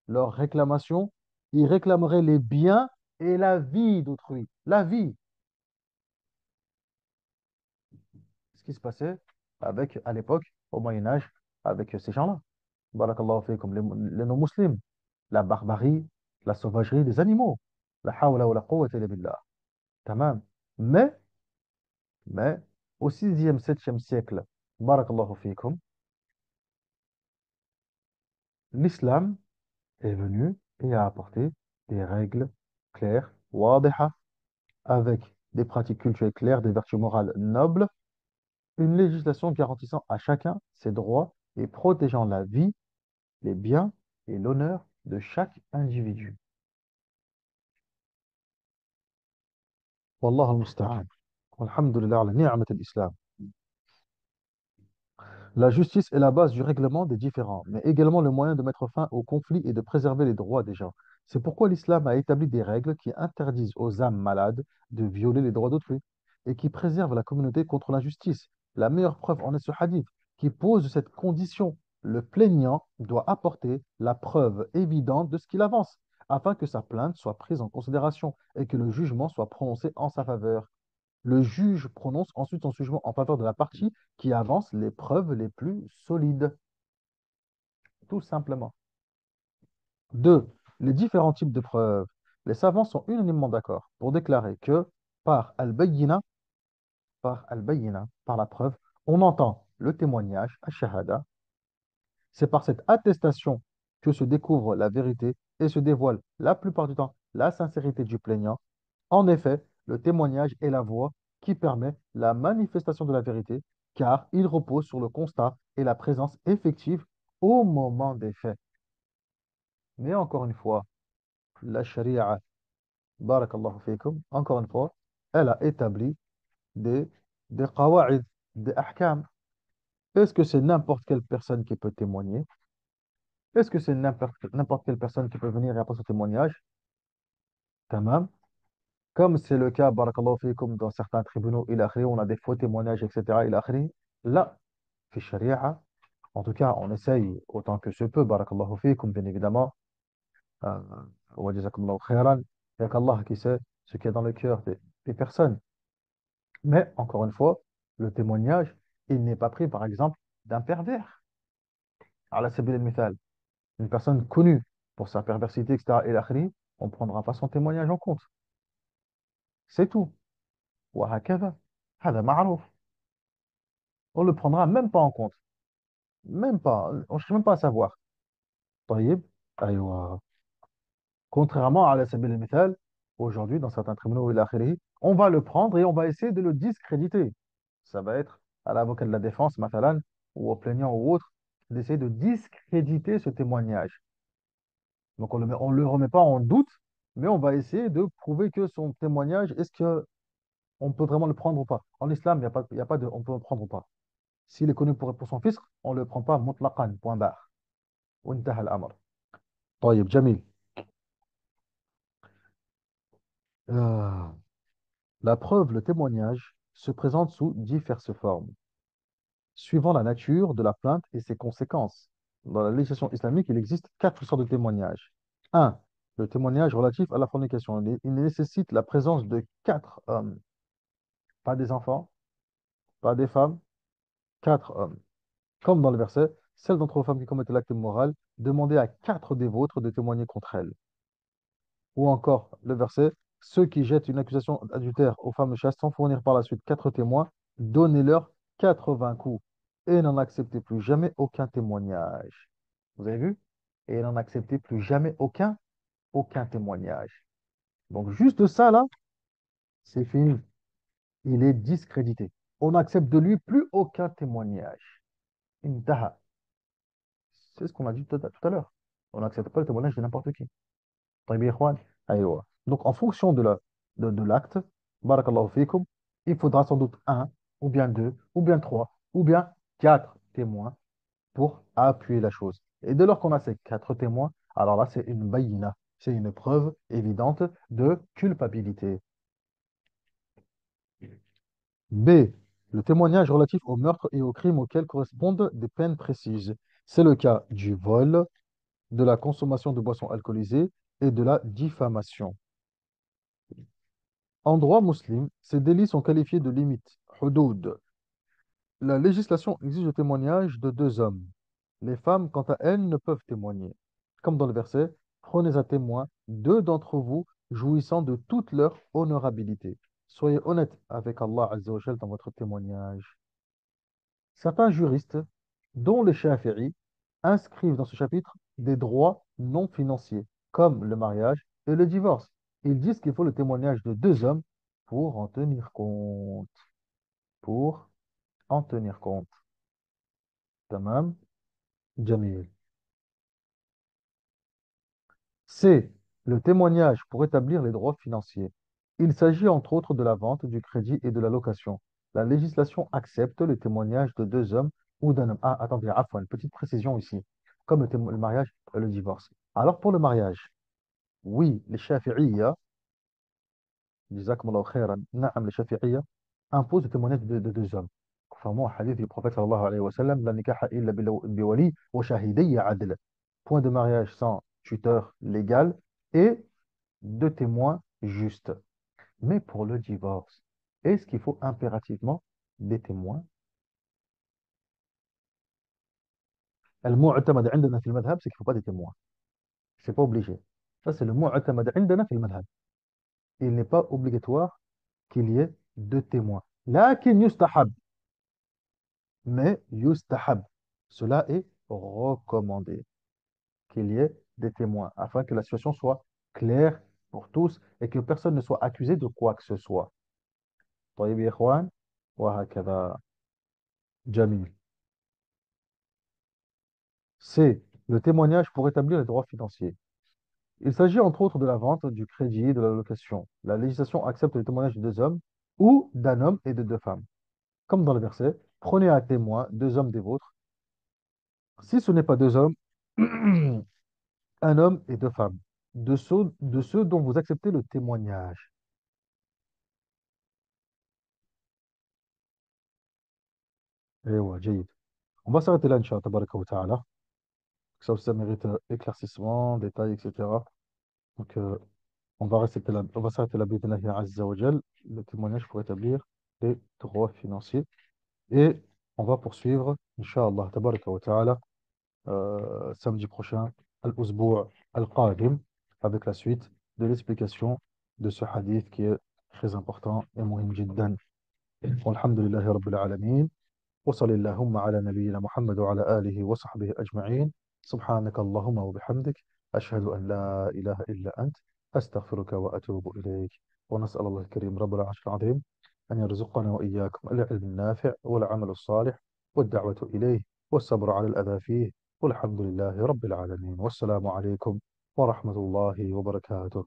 leurs réclamations, ils réclameraient les biens et la vie d'autrui. La vie. Ce qui se passait avec, à l'époque, au Moyen Âge, avec ces gens-là. Barakallahu fikum, les non-musulmans, la barbarie, la sauvagerie des animaux. La hawla wa la quwwata illa billah. Tamam. Mais, mais, au 6e, 7e siècle, barakallahu fikum, l'islam est venu et a apporté des règles claires, wadiha, avec des pratiques culturelles claires, des vertus morales nobles, une législation garantissant à chacun ses droits et protégeant la vie, les biens et l'honneur de chaque individu. Wallah al-musta'an. Alhamdulillah ala ni'mat al-islam. La justice est la base du règlement des différends, mais également le moyen de mettre fin aux conflits et de préserver les droits des gens. C'est pourquoi l'islam a établi des règles qui interdisent aux âmes malades de violer les droits d'autrui et qui préservent la communauté contre l'injustice. La meilleure preuve en est ce hadith qui pose cette condition. Le plaignant doit apporter la preuve évidente de ce qu'il avance, afin que sa plainte soit prise en considération et que le jugement soit prononcé en sa faveur. Le juge prononce ensuite son jugement en faveur de la partie qui avance les preuves les plus solides, tout simplement. Deux, les différents types de preuves. Les savants sont unanimement d'accord pour déclarer que par al-bayyina, par la preuve, on entend le témoignage, al-shahada. C'est par cette attestation que se découvre la vérité et se dévoile la plupart du temps la sincérité du plaignant. En effet, le témoignage est la voie qui permet la manifestation de la vérité, car il repose sur le constat et la présence effective au moment des faits. Mais encore une fois, la sharia, barakallahu fikum, encore une fois, elle a établi des, des qawa'id, des ahkam. Est-ce que c'est n'importe quelle personne qui peut témoigner? Est-ce que c'est n'importe quelle personne qui peut venir et apporter son témoignage? Tamam. Comme c'est le cas, barakallahu fikum, dans certains tribunaux, il akhiri, on a des faux témoignages, etc. Il akhiri. Là, fi sharia, en tout cas, on essaye autant que se peut, barakallahu fikum, bien évidemment. euh, wa jazakumullahu khairan. Il n'y a qu'Allah qui sait ce qu'il y a dans le cœur des personnes. Mais, encore une fois, le témoignage, il n'est pas pris, par exemple, d'un pervers. Ala sabil al-mithal. Une personne connue pour sa perversité, etc. Il akhiri, on ne prendra pas son témoignage en compte. C'est tout. وهكذا هذا معروف. On ne le prendra même pas en compte. Même pas. On ne cherche même pas à savoir. طيب. أيوة. Contrairement à la sabil al-mithal, aujourd'hui, dans certains tribunaux, il akhiri, on va le prendre et on va essayer de le discréditer. Ça va être à l'avocat de la défense, mathalan, ou au plaignant ou autre, d'essayer de discréditer ce témoignage. Donc on le remet pas en doute, mais on va essayer de prouver que son témoignage, est-ce que on peut vraiment le prendre ou pas? En islam, il y a pas de on peut le prendre ou pas. S'il est connu pour son fisc, on ne le prend pas mutlaqan, point barre. وانتهى الأمر. طيب جميل. Euh, la preuve, le témoignage, se présente sous diverses formes, suivant la nature de la plainte et ses conséquences. Dans la législation islamique, il existe quatre sortes de témoignages. Un, le témoignage relatif à la fornication. Il nécessite la présence de quatre hommes, pas des enfants, pas des femmes, quatre hommes. Comme dans le verset, celle d'entre vos femmes qui commettent l'acte immoral, demandez à quatre des vôtres de témoigner contre elles. Ou encore le verset, ceux qui jettent une accusation adultère aux femmes chastes sans fournir par la suite quatre témoins, donnez-leur 80 coups et n'en acceptez plus jamais aucun témoignage. Vous avez vu? Et n'en acceptez plus jamais aucun témoignage. Donc juste ça là, c'est fini. Il est discrédité. On n'accepte de lui plus aucun témoignage. Intaha. C'est ce qu'on a dit tout à l'heure. On n'accepte pas le témoignage de n'importe qui. طيب يا إخوان. أيوة. Donc, en fonction de l'acte, barakallahu fikum, il faudra sans doute un, ou bien deux, ou bien trois, ou bien quatre témoins pour appuyer la chose. Et dès lors qu'on a ces quatre témoins, alors là, c'est une bayina, c'est une preuve évidente de culpabilité. B. Le témoignage relatif au meurtre et aux crimes auxquels correspondent des peines précises. C'est le cas du vol, de la consommation de boissons alcoolisées et de la diffamation. En droit musulman, ces délits sont qualifiés de limites, hudud. La législation exige le témoignage de deux hommes. Les femmes, quant à elles, ne peuvent témoigner. Comme dans le verset, prenez à témoin deux d'entre vous jouissant de toute leur honorabilité. Soyez honnêtes avec Allah Azza wa Jal dans votre témoignage. Certains juristes, dont les Shafi'i, inscrivent dans ce chapitre des droits non financiers, comme le mariage et le divorce. Ils disent qu'il faut le témoignage de deux hommes pour en tenir compte. Pour en tenir compte. Tamam, Jamil. C. Le témoignage pour établir les droits financiers. Il s'agit entre autres de la vente, du crédit et de la location. La législation accepte le témoignage de deux hommes ou d'un homme. Ah, attendez, afwan, une petite précision ici, comme le mariage et le divorce. Alors pour le mariage, oui, les Shafi'iyya, jazakumullahu khairan, na'am, les Shafi'iyya imposent le témoignage de deux hommes. Contrairement au hadith du prophète sallallahu alayhi wa sallam, la nikaha illa biwali wa shahidayya adl. Point de mariage sans tuteur légal et deux témoins justes. Mais pour le divorce, est-ce qu'il faut impérativement des témoins? المعتمد عندنا في المذهب, c'est qu'il ne faut pas des témoins. C'est pas obligé. Ça, c'est le mu'tamad عندنا في المذهب. Il n'est pas obligatoire qu'il y ait deux témoins. لكن يستحب. Mais yustahab. Cela est recommandé qu'il y ait des témoins afin que la situation soit claire pour tous et que personne ne soit accusé de quoi que ce soit. طيب يا إخوان وهكذا. جميل. C. Le témoignage pour établir les droits financiers. Il s'agit entre autres de la vente, du crédit et de la location. La législation accepte le témoignage de deux hommes ou d'un homme et de deux femmes. Comme dans le verset, prenez à témoin deux hommes des vôtres. Si ce n'est pas deux hommes, un homme et deux femmes, de ceux dont vous acceptez le témoignage. Eh ouais, جيد. On va s'arrêter là, Inch'Allah, tabaraka wa ta'ala. Ça aussi, ça mérite éclaircissement, détail, etc. Donc, on va s'arrêter là, bidnahi azza wa jal, le témoignage pour établir les droits financiers. Et on va poursuivre, Inch'Allah, tabaraka wa ta'ala, samedi prochain, al-Usbu' al-Qadim, avec la suite de l'explication de ce hadith qui est très important et muhim jiddan. Walhamdulillahi rabbil alamin. وصل اللهم على نبينا محمد وعلى آله وصحبه أجمعين. سبحانك اللهم وبحمدك أشهد أن لا إله إلا أنت أستغفرك وأتوب إليك. ونسأل الله الكريم رب العرش العظيم أن يرزقنا وإياكم العلم النافع والعمل الصالح والدعوة إليه والصبر على الأذى فيه. والحمد لله رب العالمين. والسلام عليكم ورحمة الله وبركاته.